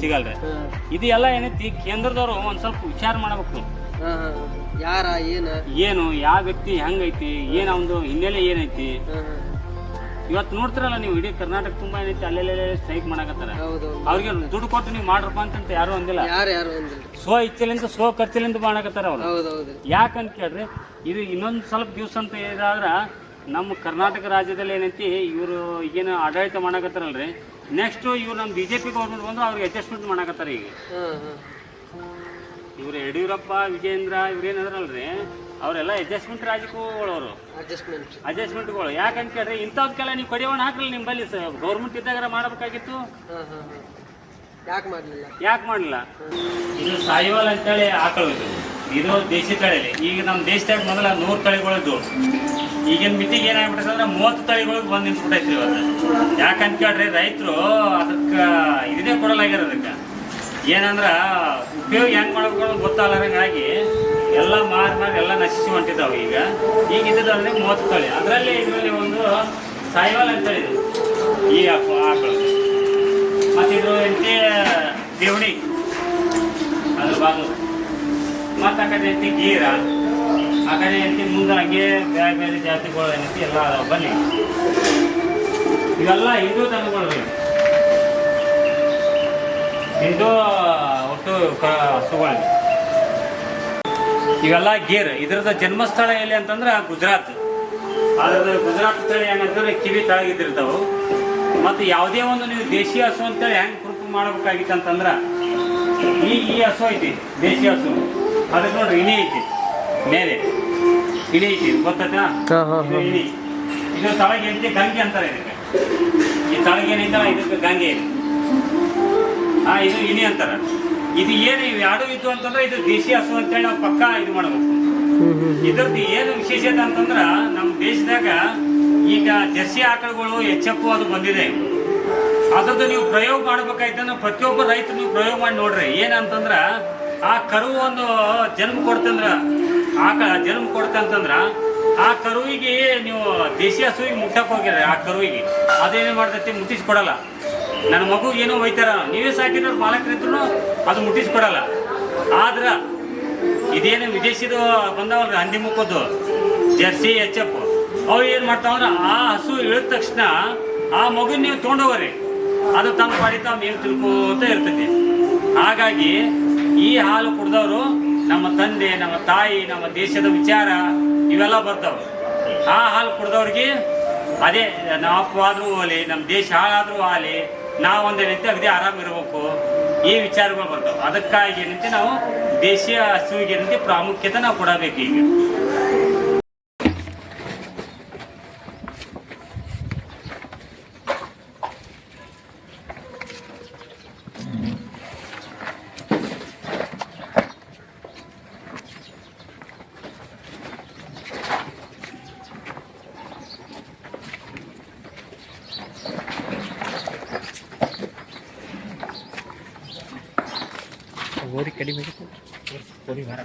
ಸಿಗಲ್ರಿ. ಇದು ಎಲ್ಲ ಏನೈತಿ ಕೇಂದ್ರದವ್ರು ಒಂದ್ ಸ್ವಲ್ಪ ವಿಚಾರ ಮಾಡ್ಬೇಕು. ಯಾರ ಏನು ಯಾವ ವ್ಯಕ್ತಿ ಹೆಂಗೈತಿ, ಏನ್ ಅವನದು ಹಿನ್ನೆಲೆ ಏನೈತಿ. ಇವತ್ತು ನೋಡ್ತಿರಲ್ಲ ನೀವು, ಇಡೀ ಕರ್ನಾಟಕ ತುಂಬಾ ಏನೈತಿ ಅಲ್ಲೆಲ್ಲ ಸ್ಟ್ರೈಕ್ ಮಾಡಕತ್ತಾರ. ಅವ್ರಿಗೆ ದುಡ್ಡು ಕೊಟ್ಟು ನೀವು ಮಾಡ್ರಪ್ಪ ಅಂತ ಯಾರು ಅಂದಿಲ್ಲ. ಸ್ವ ಇಚ್ಛೆಲಿಂದ ಸ್ವ ಖರ್ಚಿಲಿಂದ ಮಾಡಕತ್ತಾರ ಅವ್ರು. ಯಾಕಂತ ಕೇಳ್ರಿ, ಇದು ಇನ್ನೊಂದು ಸ್ವಲ್ಪ ದಿವಸ ಅಂತ ಇದಾದ್ರ ನಮ್ಮ ಕರ್ನಾಟಕ ರಾಜ್ಯದಲ್ಲಿ ಏನೈತಿ ಇವರು ಈಗೇನು ಆಡಳಿತ ಮಾಡಕತ್ತಾರಲ್ರಿ, ನೆಕ್ಸ್ಟ್ ಇವ್ರು ನಮ್ಮ BJP ಗೌರ್ಮೆಂಟ್ ಬಂದ್ರೆ ಅವ್ರಿಗೆ ಅಡ್ಜಸ್ಟ್ಮೆಂಟ್ ಮಾಡಕತ್ತಾರ. ಈಗ ಇವ್ರು ಯಡಿಯೂರಪ್ಪ, ವಿಜೇಂದ್ರ ಇವ್ರೇನದ್ರಲ್ರಿ, ಅವರೆಲ್ಲ ಅಡ್ಜಸ್ಟ್ಮೆಂಟ್ ರಾಜಕೀಯಗಳವರು, ಅಡ್ಜಸ್ಟ್ಮೆಂಟ್ಗಳು. ಯಾಕಂತ ಕೇಳ್ರಿ, ಇಂಥವ್ಕೆಲ್ಲ ನೀವು ಕಡಿಯೋಣ ಹಾಕಲಿ. ನಿಮ್ಮಲ್ಲಿ ಗೌರ್ಮೆಂಟ್ ಇದ್ದಾಗ ಮಾಡಬೇಕಾಗಿತ್ತು, ಯಾಕೆ ಮಾಡಲಿಲ್ಲ? ಇದು ಸಾಯಿವಾಲ್ ಅಂತೇಳಿ ಆಕಳು, ಇದು ದೇಶಿ ತಳಿಲಿ. ಈಗ ನಮ್ಮ ದೇಶದಾಗ ಮೊದಲ 100 ತಳಿಗಳಿದ್ದು, ಈಗಿನ ಮಿತಿಗೆ ಏನಾಗ್ಬಿಟ್ಟೈತೆ ಅಂದ್ರೆ 30 ತಳಿಗಳಿಗೆ ಬಂದು ನಿಂತ್ಬಿಟ್ಟೈತ್ರಿ ಇವತ್ತು. ಯಾಕಂತ ಕೇಳ್ರಿ, ರೈತರು ಅದಕ್ಕೆ ಇದನ್ನೇ ಕೊಡಲಾಗ್ಯಾರ. ಅದಕ್ಕೆ ಏನಂದ್ರೆ ಉಪಯೋಗ ಹೆಂಗೆ ಮಾಡ್ಬೇಕು ಗೊತ್ತಾಗಲಾರಂಗಾಗಿ ಎಲ್ಲ ಮಾರಿ ಎಲ್ಲ ನಶಿಸಿ ಹೊಂಟಿದ್ದಾವೆ. ಈಗ ಇದ್ದಿದ್ರಲ್ಲಿ 30 ತಳಿ, ಅದರಲ್ಲಿ ಇದರಲ್ಲಿ ಒಂದು ಸಾಯಿವಾಲ್ ಅಂತೇಳಿ ಈ ಆಕಳು. ಮತ್ತು ಇದ್ರ ಎಂತಿ ದೇವಣಿ ಅದ್ರ ಬಾದು, ಮತ್ತು ಆ ಕಡೆ ಎಂತಿ ಗೀರ, ಆ ಕಡೆ ಎಂತಿ ಮುಂದೆ ಹಂಗೆ ಬೇರೆ ಬೇರೆ ಜಾತಿಗಳು ಏನೈತಿ ಎಲ್ಲ ಅದಾವ. ಬನ್ನಿ, ಇವೆಲ್ಲ ಹಿಂದೂ ದನಗಳು ರೀ, ಹಿಂದೂ ಒಟ್ಟು ಹಸುಗಳು. ಇವೆಲ್ಲ ಗೀರ್. ಇದ್ರದ ಜನ್ಮಸ್ಥಳ ಎಲ್ಲಿ ಅಂತಂದ್ರೆ ಗುಜರಾತ್. ಅದ್ರದ್ದು ಗುಜರಾತ್ ತಳಿ ಏನಂತಂದ್ರೆ ಕಿವಿ ತಳಗಿದ್ದಿರ್ತಾವೆ. ಮತ್ತು ಯಾವುದೇ ಒಂದು ನೀವು ದೇಶಿ ಹಸು ಅಂತೇಳಿ ಹೆಂಗೆ ಕುರುಪು ಮಾಡ್ಬೇಕಾಗಿತ್ತು ಅಂತಂದ್ರೆ ಈ ಹಸು ಐತಿ ದೇಶಿ ಹಸು, ಅದಕ್ಕೆ ನೋಡ್ರಿ ಇಣಿ ಐತಿ ಮೇಲೆ, ಇಣಿ ಐತಿ ಗೊತ್ತಾ? ಇದು ಇಣಿ, ಇದು ತಳಗೆ ಐತಿ ಗಂಗೆ ಅಂತಾರೆ ಇದಕ್ಕೆ. ಈ ತಳಗೆ ಏನೈತಲ್ಲ ಇದಕ್ಕೆ ಗಂಗೆ ಇದೆ. ಇದು ಇಣಿ ಅಂತಾರ. ಇದು ಏನು ಇವು ಎರಡು ಇದ್ದು ಅಂತಂದ್ರೆ ಇದು ದೇಶಿ ಹಸು ಅಂತೇಳಿ ನಾವು ಪಕ್ಕ ಇದು ಮಾಡ್ಬೇಕು. ಇದ್ರದ್ದು ಏನು ವಿಶೇಷತೆ ಅಂತಂದ್ರ ನಮ್ಮ ದೇಶದಾಗ ಈಗ ಜರ್ಸಿ ಆಕಳುಗಳು ಎಚ್ಚಪ್ಪು ಅದು ಬಂದಿದೆ. ಅದ್ರದ್ದು ನೀವು ಪ್ರಯೋಗ ಮಾಡ್ಬೇಕಾಯ್ತಂದ್ರೆ ಪ್ರತಿಯೊಬ್ಬ ರೈತರು ನೀವು ಪ್ರಯೋಗ ಮಾಡಿ ನೋಡ್ರಿ. ಏನಂತಂದ್ರ ಆ ಕರು ಒಂದು ಜನ್ಮ ಕೊಡ್ತಂದ್ರ, ಆಕಳ ಜನ್ಮ ಕೊಡ್ತಂತಂದ್ರ ಆ ಕರುವಿಗೆ ನೀವು ದೇಶಿ ಹಸುವಿಗೆ ಮುಟ್ಟಕ್ಕೆ ಹೋಗಿರ, ಆ ಕರುವಿಗೆ ಅದೇನೇ ಮಾಡ್ತೈತಿ ಮುಟ್ಟಿಸ್ಕೊಡಲ್ಲ. ನನ್ನ ಮಗು ಏನೋ ಒಯ್ತಾರ, ನೀವೇ ಸಾಕಿರೋರು ಮಾಲಕರಿದ್ರು ಅದು ಮುಟ್ಟಿಸ್ಕೊಡಲ್ಲ. ಆದ್ರ ಇದೇನು ವಿದೇಶಿದು ಬಂದವಲ್ರಿ ಹಂದಿ ಮುಖದ್ದು ಜರ್ಸಿ ಎಚ್ಚಪ್ಪು, ಅವು ಏನು ಮಾಡ್ತಾವಂದ್ರೆ ಆ ಹಸು ಇಳಿದ ತಕ್ಷಣ ಆ ಮಗು ನೀವು ತೊಗೊಂಡೋಗ್ರಿ, ಅದು ತಮ್ಮ ಪಾಡಿ ತಾವು ಮೇವು ತಿಳ್ಕೋತ ಇರ್ತೈತಿ. ಹಾಗಾಗಿ ಈ ಹಾಲು ಕುಡ್ದವರು ನಮ್ಮ ತಂದೆ, ನಮ್ಮ ತಾಯಿ, ನಮ್ಮ ದೇಶದ ವಿಚಾರ ಇವೆಲ್ಲ ಬರ್ತಾವೆ. ಆ ಹಾಲು ಕುಡ್ದವ್ರಿಗೆ ಅದೇ ನಾವು ಅಪ್ಪವಾದ್ರೂ ಹೋಗಲಿ, ನಮ್ಮ ದೇಶ ಹಾಳಾದ್ರೂ ಆಗಲಿ, ನಾವೊಂದೇನೈತಿ ಅಗದಿ ಆರಾಮಿರ್ಬೇಕು, ಈ ವಿಚಾರಗಳು ಬರ್ತಾವೆ. ಅದಕ್ಕಾಗಿ ಏನಂತೆ ನಾವು ದೇಶೀಯ ಹಸುವಿಗೆ ಏನಂತೆ ಪ್ರಾಮುಖ್ಯತೆ ನಾವು ಕೊಡಬೇಕು. ಈಗ ಓರಿ ಕಡಿಮೆ ಓರಿ ಭಾರ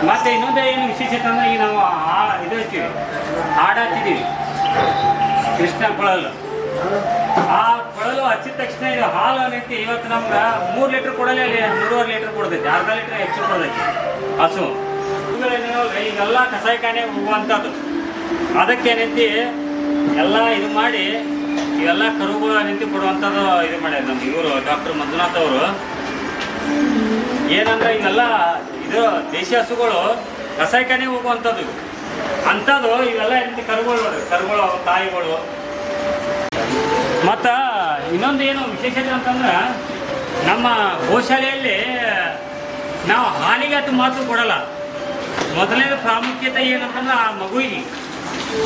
ಮತ್ತೆ ಇನ್ನೊಂದು ಏನು ವಿಶೇಷತೆ ಅಂದ್ರೆ ಈಗ ನಾವು ಇದು ಹಚ್ತೀವಿ, ಹಾಡು ಹಚ್ಚಿದೀವಿ ಕೃಷ್ಣ ಕೊಳಲು. ಆ ಕೊಳಲು ಹಚ್ಚಿದ ತಕ್ಷಣ ಇದು ಹಾಲು ಏನೈತಿ ಇವತ್ತು ನಮ್ಗೆ 3 ಲೀಟ್ರ್ ಕೊಡಲಿ, ಅಲ್ಲಿ 3.5 ಲೀಟ್ರ್ ಕೊಡ್ತೈತಿ, ಅರ್ಧ ಲೀಟ್ರ್ ಹೆಚ್ಚು ಕೊಡ್ತೈತಿ ಹಸು. ಈಗೆಲ್ಲ ಕಸಾಯಿಖಾನೆ ಹೋಗುವಂಥದ್ದು. ಅದಕ್ಕೇನೈತಿ ಎಲ್ಲ ಇದು ಮಾಡಿ ಇವೆಲ್ಲ ಕರುಗಳು ನಿಂತು ಕೊಡುವಂಥದ್ದು ಇದು ಮಾಡ್ಯಾರ ನಮ್ಗೆ ಇವರು ಡಾಕ್ಟರ್ ಮಂಜುನಾಥ್ ಅವರು. ಏನಂದ್ರೆ ಇವೆಲ್ಲ ಇದು ದೇಶಿ ಹಸುಗಳು ಕಸಾಯಿಖಾನೆ ಹೋಗುವಂಥದ್ದು ಇವು ಅಂಥದ್ದು. ಇವೆಲ್ಲ ಏನಂತ ಕರುಗಳು ನೋಡ್ರಿ, ಕರುಗಳು ತಾಯಿಗಳು. ಮತ್ತು ಇನ್ನೊಂದು ಏನು ವಿಶೇಷತೆ ಅಂತಂದ್ರೆ ನಮ್ಮ ಗೋಶಾಲೆಯಲ್ಲಿ ನಾವು ಹಾಲಿಗೆ ಅದು ಮಾತು ಕೊಡಲ್ಲ. ಮೊದಲನೇ ಪ್ರಾಮುಖ್ಯತೆ ಏನಂತಂದ್ರೆ ಆ ಮಗುವಿಗೆ,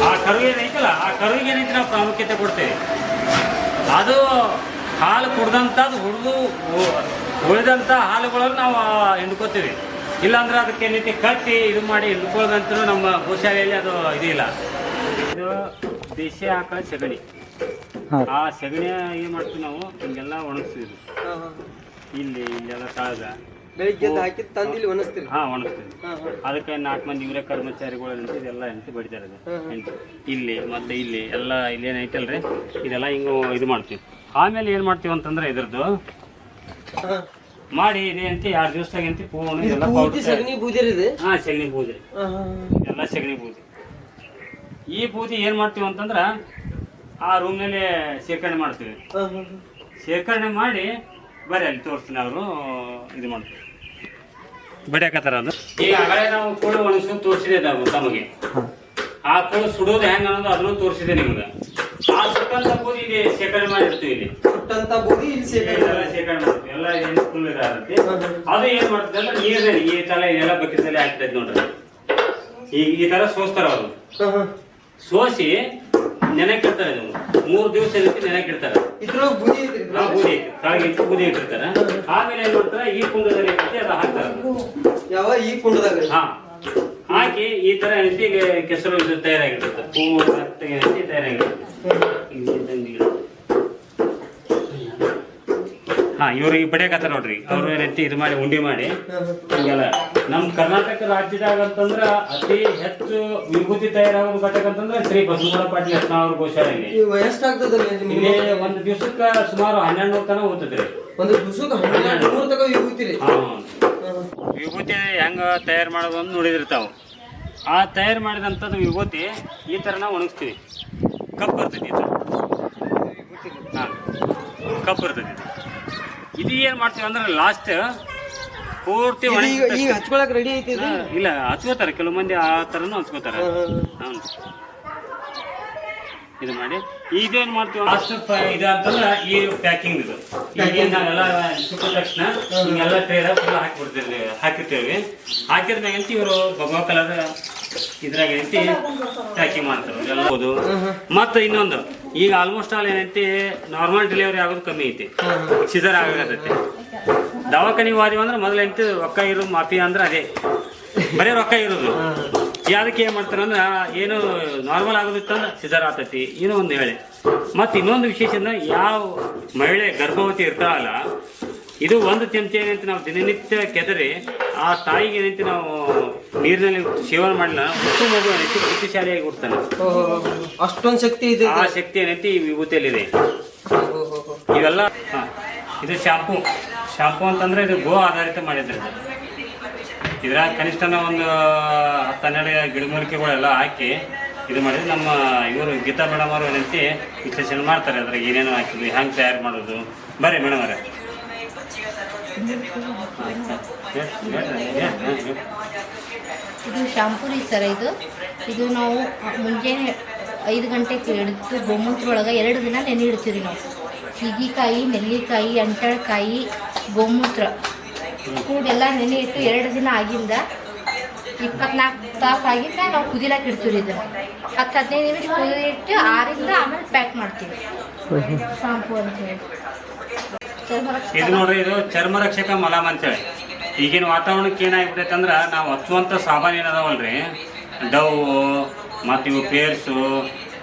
ಆ ಕರು ಏನೈತಲ್ಲ ಆ ಕರುವಿಗೆ ಏನೈತೆ ನಾವು ಪ್ರಾಮುಖ್ಯತೆ ಕೊಡ್ತೇವೆ. ಅದು ಹಾಲು ಕುಡ್ದಂಥದ್ದು ಉಳಿದಂಥ ಹಾಲುಗಳನ್ನು ನಾವು ಹಿಂಡ್ಕೋತೀವಿ. ಇಲ್ಲಾಂದ್ರೆ ಅದಕ್ಕೆ ಏನೈತಿ ಕಟ್ಟಿ ಇದು ಮಾಡಿ ಹಿಂಡ್ಕೊಳ್ಳೋದಂತೂ ನಮ್ಮ ಗೋಶಾಲೆಯಲ್ಲಿ ಅದು ಇದಿಲ್ಲ. ಇದು ದೇಶಿ ಆಕಳ ಸಗಣಿ. ಆ ಸಗಣಿಯ ಏನು ಮಾಡ್ತೀವಿ ನಾವು ಹಿಂಗೆಲ್ಲ ಒಣಗಿಸ್ತೀವಿ. ಇಲ್ಲೆಲ್ಲ ತಳಗ ಬೆಳಿಗ್ಗೆ ಹಾಕಿ ತಂದು ಇಲ್ಲಿ ಒಣಸ್ತೀರಿ. ಒಣಗಿಸ್ತೀವಿ. ಅದಕ್ಕೆ 4 ಮಂದಿ ಇವರೇ ಕರ್ಮಚಾರಿಗಳು ಇದೆಲ್ಲ ಎಂತ ಬಡಿತಾರೆ. ಇಲ್ಲಿ ಮತ್ತೆ ಇಲ್ಲಿ ಎಲ್ಲ ಇಲ್ಲೇನೈತಲ್ರಿ ಇದೆಲ್ಲ ಹಿಂಗೆ ಇದು ಮಾಡ್ತೀವಿ. ಆಮೇಲೆ ಏನು ಮಾಡ್ತೀವಿ ಅಂತಂದ್ರೆ ಇದ್ರದ್ದು ಮಾಡಿ ಇದೆ ಅಂತ 2 ದಿವಸದಾಗ ಅಂತ ಪೂರ್ಣ ಇದೆಲ್ಲ ಸಗಣಿ ಬೂದಿರಿ. ಸಗಣಿ ಬೂದಿ, ಎಲ್ಲ ಸಗಣಿ ಬೂದಿ. ಈ ಬೂದಿ ಏನು ಮಾಡ್ತೀವಿ ಅಂತಂದ್ರೆ ಆ ರೂಮ್ನಲ್ಲಿ ಶೇಖರಣೆ ಮಾಡ್ತೀವಿ. ಶೇಖರಣೆ ಮಾಡಿ ಬರೀ ಅಲ್ಲಿ ತೋರಿಸ್ತೀನಿ, ಅವರು ಇದು ಮಾಡ್ತೀವಿ ಬಡಿಯಾಕತ್ತಾರ. ಅದು ಈಗ ಆಗಲೇ ನಾವು ಕೋಳಿ ಒಣಗಿಸೋದು ತೋರಿಸಿದೆ ತಮಗೆ. ಆ ಕೋಳಿ ಸುಡೋದು ಹೆಂಗೆ ಅನ್ನೋದು ಅದನ್ನು ತೋರಿಸಿದೆ ನಿಮ್ಗೆ. ಆ ಸುಟ್ಟಂತ ಬೂದಿ ಇಲ್ಲಿ ಶೇಖರಣೆ ಮಾಡಿರ್ತೀವಿ. ಇಲ್ಲಿ ಸುಟ್ಟಂತ ಬೂದಿ ಇಲ್ಲಿ ಶೇಖರಣೆ ಮಾಡ್ತೀವಿ. ಎಲ್ಲ ಏನು ಫುಲ್ ಇದಾಗುತ್ತೆ. ಅದು ಏನು ಮಾಡ್ತದೆ ಅಂದ್ರೆ ನೀರಿನಲ್ಲಿ ಈ ತರ ಎಲ್ಲ ಬಕೆಟಲ್ಲಿ ಹಾಕ್ತೈತೆ ನೋಡ್ರಿ. ಈ ತರ ಸೋಸ್ತಾರ ಅವರು. ಸೋಸಿ ನೆನಕಿಡ್ತಾರೆ. ಇದು 3 ದಿವಸ ನೆನಕಿಡ್ತಾರೆ. ಬೂದಿ ಐತಿ, ಕಾಳಿಗೆ ಬೂದಿ ಇಟ್ಟಿರ್ತಾರೆ. ಆಮೇಲೆ ಏನ್ ಮಾಡ್ತಾರೆ, ಈ ಕುಂಡದಲ್ಲಿ ಅದು ಹಾಕ್ತಾರೆ. ಯಾವ ಈ ಕುಂಡದಾಗ ಹಾಕಿ ಈ ತರ ಏನೈತಿ ಕೆಸರು ಇದು ತಯಾರಾಗಿರ್ತದೆ. ಹೂವು ತಯಾರಾಗಿರ್ತದೆ. ಇವ್ರಿಗೆ ಬಡಿಯಾಕತ್ತಾರ ನೋಡ್ರಿ. ಅವ್ರು ಏನೈತಿ ಇದು ಮಾಡಿ ಉಂಡಿ ಮಾಡಿ ಹಿಂಗೆಲ್ಲ. ನಮ್ಮ ಕರ್ನಾಟಕ ರಾಜ್ಯದಾಗ ಅಂತಂದ್ರ ಅತಿ ಹೆಚ್ಚು ವಿಭೂತಿ ತಯಾರಾಗೋದು ಘಟಕ ಅಂತಂದ್ರೆ ಶ್ರೀ ಬಸವಗೌಡ ಪಾಟೀಲ್ ಯತ್ನಾಳ್ ಗೋಶಾಲೆಯಲ್ಲಿ. ಇಲ್ಲಿ ಒಂದು ದಿವಸಕ್ಕೆ ಸುಮಾರು 1200 ತನಕ ಹೋಗ್ತದ್ರಿ. ಒಂದು ದಿವಸಕ್ಕೆ 1200 ತನಕ ವಿಭೂತಿ. ವಿಭೂತಿ ಹೆಂಗ ತಯಾರು ಮಾಡೋದು ಅಂತ ನೋಡಿದಿರ್ತಾವ. ಆ ತಯಾರು ಮಾಡಿದಂಥದ್ದು ವಿಭೂತಿ ಈ ಥರ ನಾವು ಒಣಗಿಸ್ತೀವಿ. ಕಪ್ಪು ಇರ್ತೈತಿ ಇದು. ಕಪ್ಪು ಇರ್ತೈತಿ ಇದು. ಏನು ಮಾಡ್ತೀವಿ ಅಂದ್ರೆ ಲಾಸ್ಟ್ ಪೂರ್ತಿ ಇದು ಒಣಗಿ ಈಗ ಹಚ್ಕೊಳಕ್ ರೆಡಿ ಐತಿ ಇದು? ಇಲ್ಲ ಹಚ್ಕೋತಾರೆ, ಕೆಲವು ಮಂದಿ ಆ ಥರನೂ ಹಚ್ಕೋತಾರೆ. ಹೌದು, ಇದು ಮಾಡಿ ಇದೇನು ಮಾಡ್ತೀವಿ ಲಾಸ್ಟ್ ಇದು ಅಂತಂದ್ರೆ ಈ ಪ್ಯಾಕಿಂಗ್ ಇದು ಈಗ ನಾವೆಲ್ಲ ಸುತ್ತ ತಕ್ಷಣ ಹಿಂಗೆಲ್ಲ ಟ್ರೇದ ಫುಲ್ ಹಾಕಿರ್ತೀವಿ. ಹಾಕಿದ್ಮ್ಯಾಗ ಅಂತ ಇವರು ಬಗವಾ ಕಲರ್ ಇದ್ರಾಗ ಏನೈತಿ ಪ್ಯಾಕಿಂಗ್ ಮಾಡ್ತಾರೆ ಎಲ್ಲ. ಹೌದು, ಮತ್ತು ಇನ್ನೊಂದು ಈಗ ಆಲ್ಮೋಸ್ಟ್ ಆಲ್ ಏನೈತಿ ನಾರ್ಮಲ್ ಡೆಲಿವರಿ ಆಗೋದು ಕಮ್ಮಿ ಐತಿ, ಸಿಸರ್ ಆಗತೈತಿ. ದವಾಖಾನಿಗೆ ಹೋದಿವಿ ಅಂದ್ರೆ ಮೊದಲು ಏನೈತಿ ರೊಕ್ಕ ಇರೋದು ಮಾಫಿ ಅಂದ್ರೆ ಅದೇ ಬರೀ ರೊಕ್ಕ ಇರೋದು. ಅದಕ್ಕೆ ಏನು ಮಾಡ್ತಾರೆ ಅಂದ್ರೆ ಏನು ನಾರ್ಮಲ್ ಆಗೋದಿತ್ತಂದ್ರೆ ಸಿಸರ್ ಆಗ್ತೈತಿ, ಏನೋ ಒಂದು ಹೇಳಿ. ಮತ್ತು ಇನ್ನೊಂದು ವಿಶೇಷ ಅಂದ್ರೆ ಯಾವ ಮಹಿಳೆ ಗರ್ಭವತಿ ಇರ್ತಾಳಲ್ಲ, ಇದು ಒಂದು ಚಮಚ ಏನಂತ ನಾವು ದಿನನಿತ್ಯ ಕೆದರಿ ಆ ತಾಯಿಗೆ ಏನಂತ ನಾವು ನೀರಿನಲ್ಲಿ ಸೇವನೆ ಮಾಡಿಲ್ಲ ಹುಟ್ಟು ಮಗು ಏನೈತಿ ಬುದ್ಧಿಶಾಲಿಯಾಗಿ ಹುಡ್ತಾನೆ. ಅಷ್ಟೊಂದು ಶಕ್ತಿ ಇದೆ. ಆ ಶಕ್ತಿ ಏನೈತಿ ಈ ವಿಭೂತಿಯಲ್ಲಿದೆ. ಇವೆಲ್ಲ ಇದು ಶಾಂಪೂ ಅಂತಂದ್ರೆ ಇದು ಗೋ ಆಧಾರಿತ ಮಾಡಿದ್ರೆ ಇದ್ರಾಗ ಕನಿಷ್ಠ ಒಂದು 10-12 ಗಿಡಮೂಲಿಕೆಗಳೆಲ್ಲ ಹಾಕಿ ಇದು ಮಾಡಿದ್ರೆ ನಮ್ಮ ಇವರು ಗೀತಾ ಮೇಡಮ್ ಅವರು ಏನಂತ ವಿಶ್ಲೇಷಣೆ ಮಾಡ್ತಾರೆ ಅದ್ರಾಗ ಏನೇನು ಹಾಕಿದ್ವಿ, ಹೆಂಗೆ ತಯಾರು ಮಾಡೋದು. ಬರ್ರಿ ಮೇಡಮ್ ಅವರೇ. ಇದು ಶಾಂಪೂ ರೀ ಸರ್. ಇದು ನಾವು ಮುಂಜಾನೆ 5 ಗಂಟೆಗೆ ಹಿಡಿದು ಗೋಮೂತ್ರ ಒಳಗೆ 2 ದಿನ ನೆನೆ ಇಡ್ತೀವಿ ನಾವು. ಸೀಗಿಕಾಯಿ, ನೆಲ್ಲಿಕಾಯಿ, ಅಂಟಳಕಾಯಿ, ಗೋಮೂತ್ರ ಕೂಡೆಲ್ಲ ನೆನೆ ಇಟ್ಟು 2 ದಿನ ಆಗಿಂದ 24 ತಾಸು ಆಗಿಂದ ನಾವು ಕುದಿಲಕ್ಕೆ ಇಡ್ತೀವಿ. ಇದನ್ನು 10-15 ನಿಮಿಷ ಕುದಿ ಇಟ್ಟು ಆರಿಂದ ಆಮೇಲೆ ಪ್ಯಾಕ್ ಮಾಡ್ತೀವಿ ಶಾಂಪೂ ಅಂತ ಹೇಳಿ. ಇದು ನೋಡ್ರಿ, ಇದು ಚರ್ಮ ರಕ್ಷಕ ಮಲಾಮ್ ಅಂತೇಳಿ. ಈಗಿನ ವಾತಾವರಣಕ್ಕೆ ಏನಾಗ್ಬಿಟ್ಟೈತೆ ಅಂದ್ರೆ ನಾವು ಹಚ್ಚುವಂಥ ಸಾಬಾನು ಏನದಾವಲ್ರಿ, ಡವ್ ಮತ್ತು ಇವು ಪೇರ್ಸು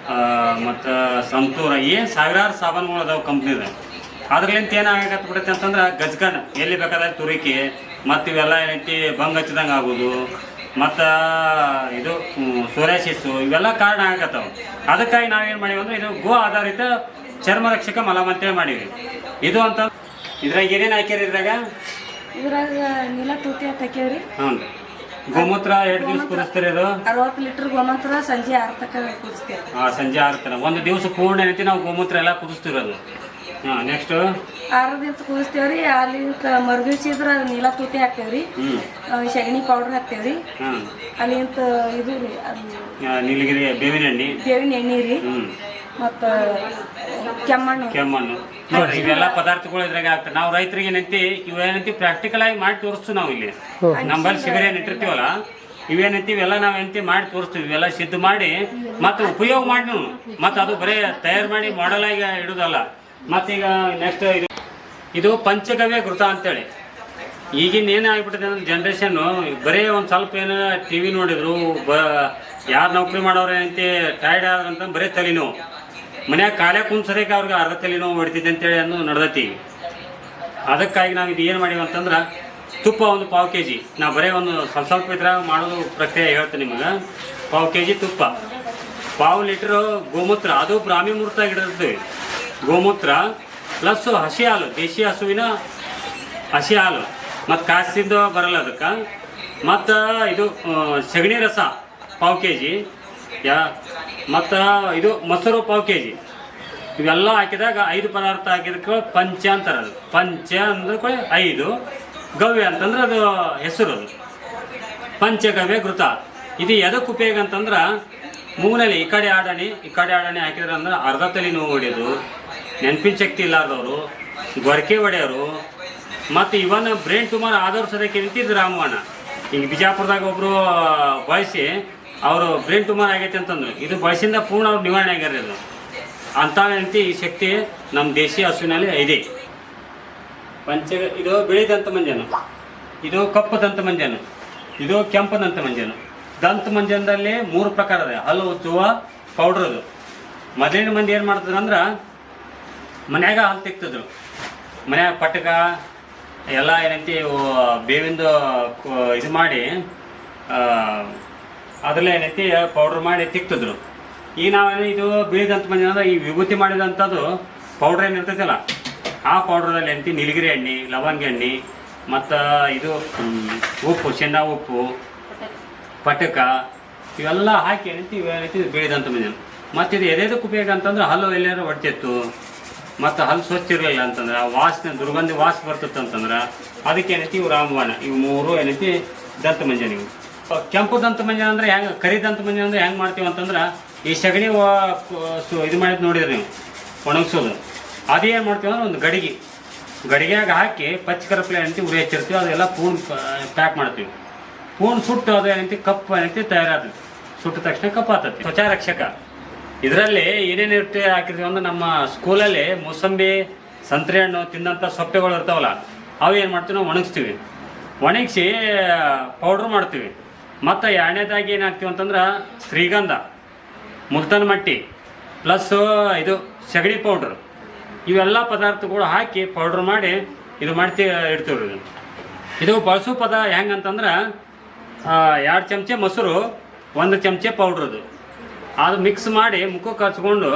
ಮತ್ತು ಸಂತೂರ, ಏನು ಸಾವಿರಾರು ಸಾಬಾನುಗಳು ಅದಾವೆ ಕಂಪ್ನಿದ. ಅದ್ರಲ್ಲಿಂತ ಏನಾಗತ್ಬಿಡೈತೆ ಅಂತಂದ್ರೆ ಗಜ್ಗನ್ ಎಲ್ಲಿ ಬೇಕಾದ್ರೆ ತುರಿಕೆ ಮತ್ತು ಇವೆಲ್ಲ ಏನೈತಿ ಬಂಗ್ ಹಚ್ಚಿದಂಗೆ ಆಗೋದು, ಮತ್ತು ಇದು ಸೋರಾಸಿಸ್ಸು, ಇವೆಲ್ಲ ಕಾರಣ ಆಗತ್ತವ. ಅದಕ್ಕಾಗಿ ನಾವೇನು ಮಾಡೀವಿ ಅಂದ್ರೆ ಇದು ಗೋ ಆಧಾರಿತ ಚರ್ಮ ರಕ್ಷಕ ಮಲಾಮ್ ಅಂತೇಳಿ ಮಾಡೀವಿ. ಇದು ಅಂತ ಇದ್ರಾಗ ಏನೇನು ಹಾಕ್ಯಾರ ಇದ್ರಾಗ ನೀಲ ತೂತಿ ಅಂತ ಹಾಕ್ಯಾವ್ರಿ. ಹ್ಞೂ, ಗೋಮೂತ್ರ 2 ದಿವಸ ಕುದಿಸ್ತೀರಿ. ಇದು 60 ಲೀಟರ್ ಗೋಮೂತ್ರ ಸಂಜೆ 6 ತನಕ ಕುದಿಸ್ತೇವೆ. ಸಂಜೆ 6 ತನಕ ಒಂದು ದಿವಸ ಪೂರ್ಣ ಏನೈತಿ ನಾವು ಗೋಮೂತ್ರ ಎಲ್ಲ ಕುದಿಸ್ತಿರೋದು. ಹಾಂ, ನೆಕ್ಸ್ಟ್ 6 ದಿನ ಕುದಿಸ್ತೇವ್ರಿ. ಅಲ್ಲಿಂದ ಮರುದಿವ್ಸ ನೀಲ ತೂತಿ ಹಾಕ್ತೇವ್ರಿ, ಸಗಣಿ ಪೌಡರ್ ಹಾಕ್ತೇವ್ರಿ. ಅಲ್ಲಿಂತ ಇದು ರೀ ನೀಲಗಿರಿ ಬೇವಿನ ಎಣ್ಣೆ ರೀ, ಮತ್ತು ಕೆಮ್ಮಣ್ಣು ನೋಡ್ರಿ, ಇವೆಲ್ಲ ಪದಾರ್ಥಗಳು ಇದ್ರಾಗ ಆಗ್ತದೆ. ನಾವು ರೈತರಿಗೆ ಏನೈತಿ ಇವೇನೈತಿ ಪ್ರಾಕ್ಟಿಕಲ್ ಆಗಿ ಮಾಡಿ ತೋರಿಸ್ತೀವಿ. ನಾವು ಇಲ್ಲಿ ನಮ್ಮಲ್ಲಿ ಶಿಬಿರ ಏನ್ ಇಟ್ಟಿರ್ತೀವಲ್ಲ, ಇವೇನೈತಿ ಇವೆಲ್ಲ ನಾವೇನೈತಿ ಮಾಡಿ ತೋರಿಸ್ತೀವಿ. ಇವೆಲ್ಲ ಸಿದ್ಧ ಮಾಡಿ ಮತ್ತು ಉಪಯೋಗ ಮಾಡಿ ನಾವು ಮತ್ತು ಅದು ಬರೀ ತಯಾರು ಮಾಡಿ ಮಾಡಲ್ ಆಗಿ ಇಡೋದಲ್ಲ. ಮತ್ತೀಗ ನೆಕ್ಸ್ಟ್ ಇದು ಪಂಚಗವ್ಯ ಘೃತ ಅಂತೇಳಿ. ಈಗಿನ ಏನಾಗ್ಬಿಟ್ಟಿದೆ ಅಂದ್ರೆ ಜನ್ರೇಷನ್ನು ಬರೀ ಒಂದು ಸ್ವಲ್ಪ ಏನು TV ನೋಡಿದ್ರು, ಯಾರು ನೌಕರಿ ಮಾಡೋರು ಏನಂತೆ ಟೈರ್ಡ್ ಆದ್ರಂತ ಬರೀ ತಲೆನೋವು, ಮನ್ಯಾಗ ಕಾಲೇ ಕುಂದ್ಸರಿಕೆ ಅವ್ರಿಗೆ ಅರ್ಧ ತಲೆನೋವು ಹೊಡಿತೈತೆ ಅಂತೇಳಿ ಅನ್ನೋ ನಡೆದೈತಿ. ಅದಕ್ಕಾಗಿ ನಾವು ಇದು ಏನು ಮಾಡೀವಿ ಅಂತಂದ್ರೆ ತುಪ್ಪ ಒಂದು 1/4 kg, ನಾವು ಬರೀ ಒಂದು ಸ್ವಲ್ಪ ಇದ್ರಾಗ ಮಾಡೋದು ಪ್ರಕ್ರಿಯೆ ಹೇಳ್ತೀನಿ ನಿಮಗೆ. 1/4 kg ತುಪ್ಪ, 1/4 ಲೀಟ್ರ್ ಗೋಮೂತ್ರ, ಅದು ಬ್ರಾಹ್ಮಿ ಮುಹೂರ್ತಾಗಿ ಇಡಿರ್ತೀವಿ. ಗೋಮೂತ್ರ ಪ್ಲಸ್ ಹಸಿ ಹಾಲು, ದೇಶಿ ಹಸುವಿನ ಹಸಿ ಹಾಲು, ಮತ್ತು ಕಾಸಿದ್ದು ಬರಲ್ಲ ಅದಕ್ಕೆ. ಮತ್ತು ಇದು ಸಗಣಿ ರಸ 1/4 kg, ಮತ್ತು ಇದು ಮೊಸರು 1/4 kg. ಇವೆಲ್ಲ ಹಾಕಿದಾಗ 5 ಪದಾರ್ಥ ಹಾಕಿದಕ್ಕೆ ಪಂಚ ಅಂತಾರೆ. ಅದು ಪಂಚ ಅಂದ್ರೆ 5, ಗವ್ಯ ಅಂತಂದ್ರೆ ಅದು ಹೆಸರು. ಅದು ಪಂಚಗವ್ಯ ಘೃತ. ಇದು ಎದಕ್ಕೆ ಉಪಯೋಗ ಅಂತಂದ್ರೆ ಮೂನಲ್ಲಿ ಈ ಕಡೆ ಆಡಾಣಿ ಹಾಕಿದ್ರೆ ಅಂದ್ರೆ ಅರ್ಧ ತಲೆ ನೋವು ಹೊಡೆಯೋದು, ನೆನಪಿನ ಶಕ್ತಿ ಇಲ್ಲಾರ್ದವರು, ಗೊರಕೆ ಹೊಡೆಯೋರು, ಮತ್ತು ಇವನ್ ಬ್ರೈನ್ ಟ್ಯೂಮರ್ ಆದವ್ರು ಸದ್ಯಕ್ಕೆ ನಿಂತಿದ್ದು ರಾಮವನ. ಈಗ ಬಿಜಾಪುರದಾಗ ಒಬ್ಬರು ಬಳಸಿ ಅವರು ಬ್ರೈನ್ ಟ್ಯೂಮರ್ ಆಗೈತೆ ಅಂತಂದ್ರು. ಇದು ಬಳಸಿಂದ ಪೂರ್ಣ ಅವ್ರು ನಿವಾರಣೆ ಆಗ್ಯಾರ. ಇದು ಅಂತ ಏನಂತಿ ಈ ಶಕ್ತಿ ನಮ್ಮ ದೇಶಿ ಹಸುವಿನಲ್ಲಿ ಇದೆ. ಇದು ಬಿಳಿ ದಂತ ಮಂಜನು, ಇದು ಕಪ್ಪು ದಂತ ಮಂಜನು, ಇದು ಕೆಂಪು ದಂತ ಮಂಜನು. ದಂತ ಮಂಜನದಲ್ಲಿ 3 ಪ್ರಕಾರ ಇದೆ. ಹಲ್ಲು ಉಚ್ಚುವ ಪೌಡ್ರ್. ಅದು ಮೊದಲಿನ ಮಂದಿ ಏನು ಮಾಡ್ತಿದ್ರು ಅಂದ್ರೆ ಮನ್ಯಾಗ ಹಾಲು ತೆಗ್ತಿದ್ರು. ಮನ್ಯಾಗ ಪಟಕ ಎಲ್ಲ ಏನಂತಿ ಬೇವಿಂದು ಇದು ಮಾಡಿ ಅದರಲ್ಲೇ ಏನೈತಿ ಪೌಡ್ರ್ ಮಾಡಿ ತಿಕ್ತಿದ್ರು. ಈಗ ನಾವೇನು ಇದು ಬೀಳಿದಂತ ಮಂಜನ ಈ ವಿಭೂತಿ ಮಾಡಿದಂಥದ್ದು ಪೌಡ್ರ್ ಏನಿರ್ತೈತಲ್ಲ, ಆ ಪೌಡ್ರದಲ್ಲಿ ಏನಂತಿ ನೀಲಗಿರಿ ಎಣ್ಣೆ, ಲವಂಗ ಎಣ್ಣೆ, ಮತ್ತು ಇದು ಉಪ್ಪು, ಶೇಂಗಾ ಉಪ್ಪು, ಪಟಕ ಇವೆಲ್ಲ ಹಾಕಿ ಏನೈತಿ ಇವೇನೈತಿ ಬೀಳಿದಂತ ಮಂಜನ. ಮತ್ತು ಇದು ಎದೆದಕ್ಕೆ ಉಪಯೋಗ ಅಂತಂದ್ರೆ ಹಲ್ಲು ಎಲ್ಲಾರು ಹೊಡ್ತಿತ್ತು, ಮತ್ತು ಹಲ್ಲು ಸ್ವಚ್ಛ ಇರಲಿಲ್ಲ ಅಂತಂದ್ರೆ ಆ ವಾಸನೆ ದುರ್ಗಂಧಿ ವಾಸ ಬರ್ತದಂತಂದ್ರೆ ಅದಕ್ಕೆ ಏನೈತಿ ಇವು ರಾಮಬಾಣ. ಇವು 3 ಏನೈತಿ ದಂತ ಮಂಜನ. ಇವು ಕೆಂಪು ದಂತ ಮಂಜನ ಅಂದ್ರೆ ಹೆಂಗೆ, ಕರಿ ದಂತ ಮಂಜನ ಅಂದ್ರೆ ಹೆಂಗೆ ಮಾಡ್ತೀವಿ ಅಂತಂದ್ರೆ ಈ ಸಗಣಿ ಇದು ಮಾಡಿದ್ ನೋಡಿದ್ರಿ ನೀವು, ಒಣಗಿಸೋದು. ಅದೇನು ಮಾಡ್ತೀವಿ ಅಂದ್ರೆ ಒಂದು ಗಡಿಗೆಯಾಗ ಹಾಕಿ ಪಚ್ಚಕರಪ್ಲೆ ಏನೈತಿ ಉರಿ ಹಚ್ಚಿರ್ತೀವಿ. ಅದೆಲ್ಲ ಪೂರ್ಣ ಪ್ಯಾಕ್ ಮಾಡ್ತೀವಿ. ಪೂರ್ಣ ಸುಟ್ಟು ಅದು ಏನೈತಿ ಕಪ್ಪು ಏನೈತಿ ತಯಾರಾಗ್ತೈತಿ. ಸುಟ್ಟ ತಕ್ಷಣ ಕಪ್ಪು ಆಗ್ತೈತಿ. ತ್ವಚಾ ರಕ್ಷಕ ಇದರಲ್ಲಿ ಏನೇನು ಇರ್ತೀವಿ ಹಾಕಿರ್ತೀವಿ ಅಂದ್ರೆ ನಮ್ಮ ಸ್ಕೂಲಲ್ಲಿ ಮೂಸಂಬಿ, ಸಂತ್ರೆ ಹಣ್ಣು ತಿಂದಂಥ ಸೊಪ್ಪೆಗಳು ಇರ್ತಾವಲ್ಲ, ಅವು ಏನು ಮಾಡ್ತೀವಿ ನಾವು ಒಣಗಿಸ್ತೀವಿ. ಒಣಗಿಸಿ ಪೌಡ್ರ್ ಮಾಡ್ತೀವಿ. ಮತ್ತು ಎರಡನೇದಾಗಿ ಏನಾಗ್ತೀವಿ ಅಂತಂದ್ರೆ ಶ್ರೀಗಂಧ, ಮುಲ್ತಾನ್ ಮಟ್ಟಿ ಪ್ಲಸ್ ಇದು ಸಗಣಿ ಪೌಡ್ರ್, ಇವೆಲ್ಲ ಪದಾರ್ಥಗಳು ಹಾಕಿ ಪೌಡ್ರ್ ಮಾಡಿ ಇದು ಇಡ್ತೀವಿ. ಇದು ಬಳಸೋ ಪದ ಹೆಂಗಂತಂದ್ರೆ 2 ಚಮಚೆ ಮೊಸರು, 1 ಚಮಚೆ ಪೌಡ್ರದು, ಅದು ಮಿಕ್ಸ್ ಮಾಡಿ ಮುಖಕ್ಕೆ ಹಚ್ಕೊಂಡು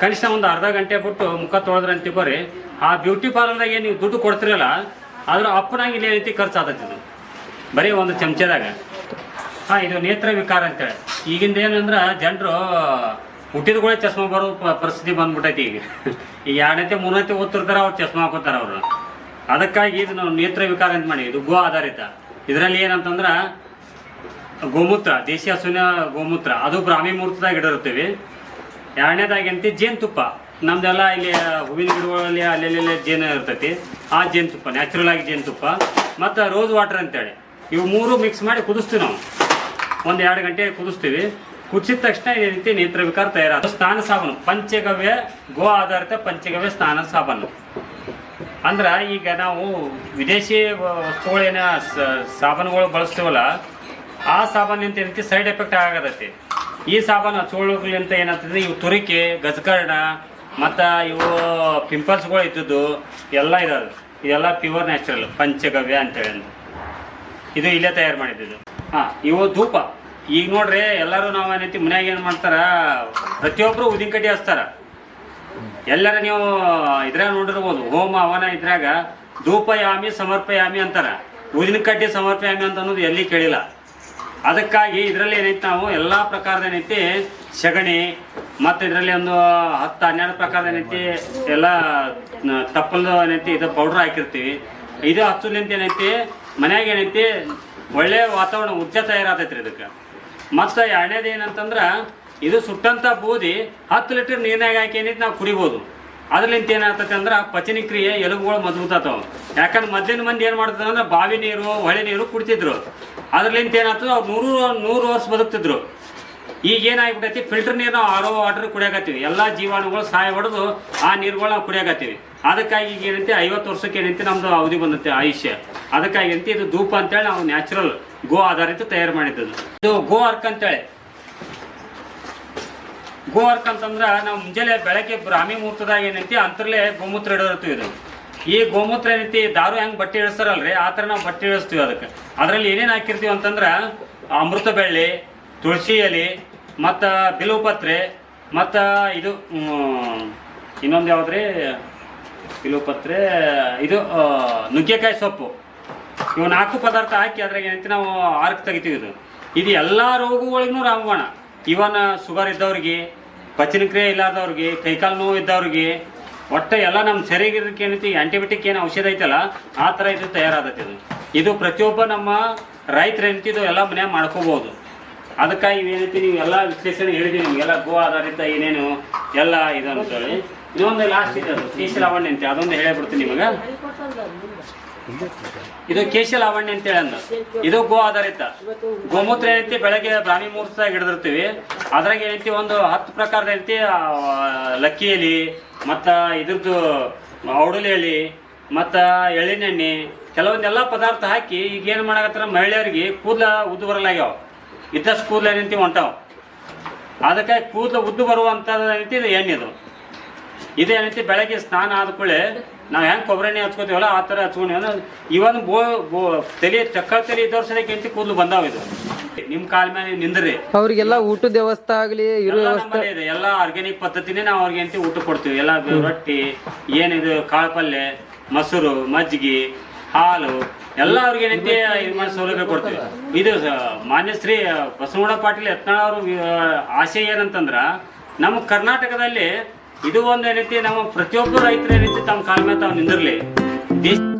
ಕನಿಷ್ಠ ಒಂದು ಅರ್ಧ ಗಂಟೆ ಬಿಟ್ಟು ಮುಖ ತೊಳೆದ್ರೆ ಅಂತ ಬರ್ರಿ. ಆ ಬ್ಯೂಟಿ ಪಾರ್ಲರ್ದಾಗೆ ನೀವು ದುಡ್ಡು ಕೊಡ್ತಿರಲ್ಲ, ಅದ್ರ ಅಪ್ಪನಾಗ ಇಲ್ಲಿ ಏನೈತಿ ಖರ್ಚು ಆದೈತಿ. ಇದು ಬರೀ 1 ಚಮಚದಾಗ. ಇದು ನೇತ್ರ ವಿಕಾರ ಅಂತೇಳಿ. ಈಗಿಂದ ಏನಂದ್ರೆ ಜನರು ಹುಟ್ಟಿದ ಕೂಡ ಚಸ್ಮಾ ಬರೋ ಪರಿಸ್ಥಿತಿ ಬಂದ್ಬಿಟ್ಟೈತಿ. ಈಗ 2ನೇ 3ನೇ ಓದ್ತಿರ್ತಾರೆ, ಅವ್ರು ಚಸ್ಮಾ ಹಾಕೋತಾರೆ ಅವರು. ಅದಕ್ಕಾಗಿ ಇದು ನಾವು ನೇತ್ರ ವಿಕಾರ ಅಂತ ಮಾಡಿ. ಇದು ಗೋ ಆಧಾರಿತ. ಇದರಲ್ಲಿ ಏನಂತಂದ್ರೆ ಗೋಮೂತ್ರ, ದೇಶಿ ಹಸುವಿನ ಗೋಮೂತ್ರ, ಅದು ಬ್ರಾಹ್ಮಿ ಮುಹೂರ್ತದಾಗ ಇಡಿರ್ತೀವಿ. 2ನೇದಾಗಂತಿ ಜೇನುತುಪ್ಪ. ನಮ್ದೆಲ್ಲ ಇಲ್ಲಿ ಹೂವಿನ ಗಿಡಗಳಲ್ಲಿ ಅಲ್ಲೆಲ್ಲೆಲ್ಲ ಜೇನು ಇರ್ತೈತಿ. ಆ ಜೇನುತುಪ್ಪ, ನ್ಯಾಚುರಲ್ ಆಗಿ ಜೇನುತುಪ್ಪ, ಮತ್ತು ರೋಸ್ ವಾಟರ್ ಅಂತೇಳಿ. ಇವು 3 ಮಿಕ್ಸ್ ಮಾಡಿ ಕುದಿಸ್ತೀವಿ ನಾವು. 1-2 ಗಂಟೆ ಕುದಿಸ್ತೀವಿ. ಕುದಿಸಿದ ತಕ್ಷಣ ಈ ರೀತಿ ನೇತ್ರ ವಿಕಾರ ತಯಾರಾದ ಸ್ನಾನ ಸಾಬೂನು, ಪಂಚಗವ್ಯ, ಗೋ ಆಧಾರಿತ ಪಂಚಗವ್ಯ ಸ್ನಾನ ಸಾಬೂನು. ಅಂದ್ರೆ ಈಗ ನಾವು ವಿದೇಶಿ ವಸ್ತುಗಳೇನ ಸಾಬೂನುಗಳು ಬಳಸ್ತೀವಲ್ಲ, ಆ ಸಾಬೂನಿಂದ ಏನೈತಿ ಸೈಡ್ ಎಫೆಕ್ಟ್ ಆಗತೈತಿ. ಈ ಸಾಬೂನು ಹಚ್ಕೊಳ್ಳೋದ್ರಿಂದ ಏನಾಗ್ತದೆ, ಇವು ತುರಿಕೆ, ಗಜಕರ್ಣ ಮತ್ತು ಇವು ಪಿಂಪಲ್ಸ್ಗಳು ಇದ್ದದ್ದು ಎಲ್ಲ ಇದಾವೆ. ಇದೆಲ್ಲ ಪ್ಯೂರ್ ನ್ಯಾಚುರಲ್ ಪಂಚಗವ್ಯ ಅಂತೇಳಿ. ಇದು ಇಲ್ಲೇ ತಯಾರು ಮಾಡಿದ್ದು. ಇವು ಧೂಪ. ಈಗ ನೋಡ್ರಿ ಎಲ್ಲರೂ ನಾವು ಏನೈತಿ ಮನ್ಯಾಗ ಏನು ಮಾಡ್ತಾರ, ಪ್ರತಿಯೊಬ್ಬರು ಉದಿನ ಕಡ್ಡಿ ಹಚ್ತಾರ. ಎಲ್ಲರ ನೀವು ಇದ್ರಾಗ ನೋಡಿರ್ಬೋದು, ಹೋಮ ಹವನ ಇದ್ರಾಗ ಧೂಪಯಾಮಿ ಸಮರ್ಪಯಾಮಿ ಅಂತಾರ. ಉದಿನ ಕಡ್ಡಿ ಸಮರ್ಪಯಾಮಿ ಅಂತ ಅನ್ನೋದು ಎಲ್ಲಿ ಕೇಳಿಲ್ಲ. ಅದಕ್ಕಾಗಿ ಇದರಲ್ಲಿ ಏನೈತಿ ನಾವು ಎಲ್ಲ ಪ್ರಕಾರದ ಏನೈತಿ ಸಗಣಿ, ಮತ್ತು ಇದರಲ್ಲಿ ಒಂದು 10-12 ಪ್ರಕಾರದ ಏನೈತಿ ಎಲ್ಲ ತಪ್ಪಲ್ದು ಏನೈತಿ ಇದು ಪೌಡ್ರ್ ಹಾಕಿರ್ತೀವಿ. ಇದು ಹಚ್ಚೋದ್ಲಿಂತ ಏನೈತಿ ಮನ್ಯಾಗ ಏನೈತಿ ಒಳ್ಳೆ ವಾತಾವರಣ ಉರ್ಜಾ ತಯಾರಾತೈತ್ರಿ ಇದಕ್ಕೆ. ಮತ್ತು 2ನೇದು ಏನಂತಂದ್ರೆ ಇದು ಸುಟ್ಟಂಥ ಬೂದಿ 10 ಲೀಟರ್ ನೀರಿನಾಗ ಹಾಕಿ ಏನೈತಿ ನಾವು ಕುಡಿಬೋದು. ಅದ್ರಲಿಂತ ಏನಾಗ್ತೈತೆ ಅಂದ್ರೆ ಪಚನ ಕ್ರಿಯೆ, ಎಲುಬುಗಳು ಮಜಬೂತ್ ಆಗ್ತಾವೆ. ಯಾಕಂದ್ರೆ ಮೊದಲಿನ ಮಂದಿ ಏನು ಮಾಡ್ತಾರೆ ಅಂದ್ರೆ ಬಾವಿ ನೀರು, ಹೊಳೆ ನೀರು ಕುಡಿತಿದ್ರು. ಅದ್ರಲಿಂತ ಏನಾಗ್ತದೆ, ಅವ್ರು 100 ವರ್ಷ ಬದುಕ್ತಿದ್ರು. ಈಗ ಏನಾಗ್ಬಿಟ್ಟೈತಿ, ಫಿಲ್ಟರ್ ನೀರು ನಾವು RO ವಾಟರ್ ಕುಡಿಯಾಕತ್ತೀವಿ. ಎಲ್ಲ ಜೀವಾಣುಗಳು ಸಹಾಯ ಹೊಡೆದು ಆ ನೀರುಗಳು ನಾವು ಕುಡಿಯಾಕತ್ತೀವಿ. ಅದಕ್ಕಾಗಿ ಈಗ ಏನೈತಿ 50 ವರ್ಷಕ್ಕೆ ಏನೈತಿ ನಮ್ಮದು ಅವಧಿ ಬಂದೈತೆ ಆಯುಷ್ಯ. ಅದಕ್ಕಾಗಿ ಏನೈತಿ ಇದು ಧೂಪ ಅಂತೇಳಿ ನಾವು ನ್ಯಾಚುರಲ್ ಗೋ ಆಧಾರಿತ ತಯಾರು ಮಾಡಿದ್ದು. ಇದು ಗೋ ಅರ್ಕ್ ಅಂತೇಳಿ. ಗೋ ಅರ್ಕ್ ಅಂತಂದ್ರೆ ನಾವು ಮುಂಜಾನೆ ಬೆಳಗ್ಗೆ ಬ್ರಾಹ್ಮಿ ಮುಹೂರ್ತದಾಗ ಏನೈತಿ ಅಂತರ್ಲೆ ಗೋಮೂತ್ರ ಇಡೋರ್ತೀವಿ. ಇದು ಈ ಗೋಮೂತ್ರ ಏನೈತಿ ದಾರು ಹೆಂಗೆ ಬಟ್ಟೆ ಇಳಿಸ್ತಾರಲ್ರಿ, ಆ ಥರ ನಾವು ಬಟ್ಟೆ ಇಳಿಸ್ತೀವಿ. ಅದಕ್ಕೆ ಅದರಲ್ಲಿ ಏನೇನು ಹಾಕಿರ್ತೀವಿ ಅಂತಂದ್ರೆ ಅಮೃತ ಬೆಳ್ಳಿ, ತುಳಸಿ ಎಲೆ, ಮತ್ತು ಬಿಲ್ವಪತ್ರೆ, ಮತ್ತು ಇದು ಇನ್ನೊಂದು ಯಾವುದ್ರಿ ಬಿಲ್ವಪತ್ರೆ, ಇದು ನುಗ್ಗೆಕಾಯಿ ಸೊಪ್ಪು. ಇವು 4 ಪದಾರ್ಥ ಹಾಕಿ ಅದ್ರಾಗ ಏನೈತಿ ನಾವು ಆರ್ಕ್ ತೆಗಿತೀವಿ. ಇದು ಎಲ್ಲ ರೋಗಗಳಿಗೂ ರಾಮಬಾಣ. ಇವನ್ ಶುಗರ್ ಇದ್ದವ್ರಿಗೆ, ಪಚನ ಕ್ರಿಯೆ ಇಲ್ಲದವ್ರಿಗೆ, ಕೈಕಾಲು ನೋವು ಇದ್ದವ್ರಿಗೆ, ಒಟ್ಟು ಎಲ್ಲ ನಮ್ಮ ಶರೀರಕ್ಕೆ ಏನೈತಿ ಆ್ಯಂಟಿಬಯೋಟಿಕ್ ಏನು ಔಷಧ ಐತಲ್ಲ, ಆ ಥರ ಇದು ತಯಾರಾದೈತಿ. ಇದು ಪ್ರತಿಯೊಬ್ಬ ನಮ್ಮ ರೈತರು ಏನೈತಿ ಇದು ಎಲ್ಲ ಮನ್ಯಾಗ ಮಾಡ್ಕೋಬೋದು. ಅದಕ್ಕಾಗಿ ಏನೈತಿ ನೀವು ಎಲ್ಲ ವಿಶ್ಲೇಷಣೆ ಹೇಳಿದೀವಿ ನಿಮಗೆಲ್ಲ ಗೋ ಆಧಾರಿತ ಏನೇನು ಎಲ್ಲ ಇದು ಅಂತೇಳಿ. ಇನ್ನೊಂದು ಲಾಸ್ಟ್ ಇದೆ, ಅದು ಕೇಶ ಲಾವಣ್ಯ ಅಂತ, ಅದೊಂದು ಹೇಳಿಬಿಡ್ತೀನಿ ನಿಮಗೆ. ಇದು ಕೇಶ ಲಾವಣ್ಯ ಅಂತೇಳಿ ಅಂದ. ಇದು ಗೋ ಆಧಾರಿತ. ಗೋಮೂತ್ರ ಏನೈತಿ ಬೆಳಗ್ಗೆ ಬ್ರಾಹ್ಮಿ ಮುಹೂರ್ತದಾಗ ಹಿಡಿದಿರ್ತೀವಿ. ಅದ್ರಾಗ ಏನೈತಿ ಒಂದು 10 ಪ್ರಕಾರದ ಏನೈತಿ ಲಕ್ಕಿ ಎಲೆ, ಮತ್ತು ಇದ್ರದ್ದು ಔಡಲಿ ಎಲೆ, ಮತ್ತು ಎಳ್ಳಿನೆಣ್ಣೆ, ಕೆಲವೊಂದೆಲ್ಲ ಪದಾರ್ಥ ಹಾಕಿ ಈಗ ಏನು ಮಾಡಕತ್ತಾರ, ಮಹಿಳೆಯರಿಗೆ ಕೂದಲ ಉದ್ದು ಬರಲಾಗ್ಯಾವ. ಇದ್ದಷ್ಟು ಕೂದಲು ಏನೈತಿ ಹೊಂಟಾವ. ಅದಕ್ಕೆ ಕೂದಲು ಉದ್ದು ಬರುವಂಥದ್ದು ಏನೈತಿ ಇದು ಎಣ್ಣೆದು. ಇದೇನೈತಿ ಬೆಳಗ್ಗೆ ಸ್ನಾನ ಆದ ಕೂಡಲೇ ನಾವು ಹೆಂಗೆ ಕೊಬ್ಬರಿ ಎಣ್ಣೆ ಹಚ್ಕೋತೀವಲ್ಲ ಆ ಥರ ಹಚ್ಕೊಂಡು ಇವನ್ ತಲೆ ತಲೆ ಇದ್ದವ್ರ ಸಲಕ್ಕೆ ಎಂತಿ ಕೂದಲು ಬಂದಾವ. ಇದು ನಿಮ್ಮ ಕಾಲ ಮೇಲೆ ನಿಂದ್ರಿ. ಅವ್ರಿಗೆಲ್ಲ ಊಟದ ವ್ಯವಸ್ಥೆ ಆಗಲಿ ಇರೋ ವ್ಯವಸ್ಥೆ ಇದೆ. ಎಲ್ಲ ಆರ್ಗ್ಯಾನಿಕ್ ಪದ್ಧತಿನೇ ನಾವು ಅವ್ರಿಗೆ ಎಂತಿ ಊಟ ಕೊಡ್ತೀವಿ. ಎಲ್ಲ ರೊಟ್ಟಿ, ಏನಿದು ಕಾಳು ಪಲ್ಯ, ಮೊಸರು, ಮಜ್ಜಿಗೆ, ಹಾಲು ಎಲ್ಲ ಅವ್ರಿಗೆ ಏನೈತಿ ಇದು ಮಾಡಿ ಸೌಲಭ್ಯ ಕೊಡ್ತೀವಿ. ಇದು ಮಾನ್ಯ ಶ್ರೀ ಬಸವಗೌಡ ಪಾಟೀಲ್ ಯತ್ನಾಳ್ ಅವ್ರ ಆಶಯ ಏನಂತಂದ್ರೆ ನಮ್ಮ ಕರ್ನಾಟಕದಲ್ಲಿ ಇದು ಒಂದು ಏನೈತಿ ನಮ್ಮ ಪ್ರತಿಯೊಬ್ಬರು ರೈತರು ಏನೈತಿ ತಮ್ಮ ಕಾಲ ಮೇಲೆ ತಾವು ನಿಂದಿರ್ಲಿ ದೇಶ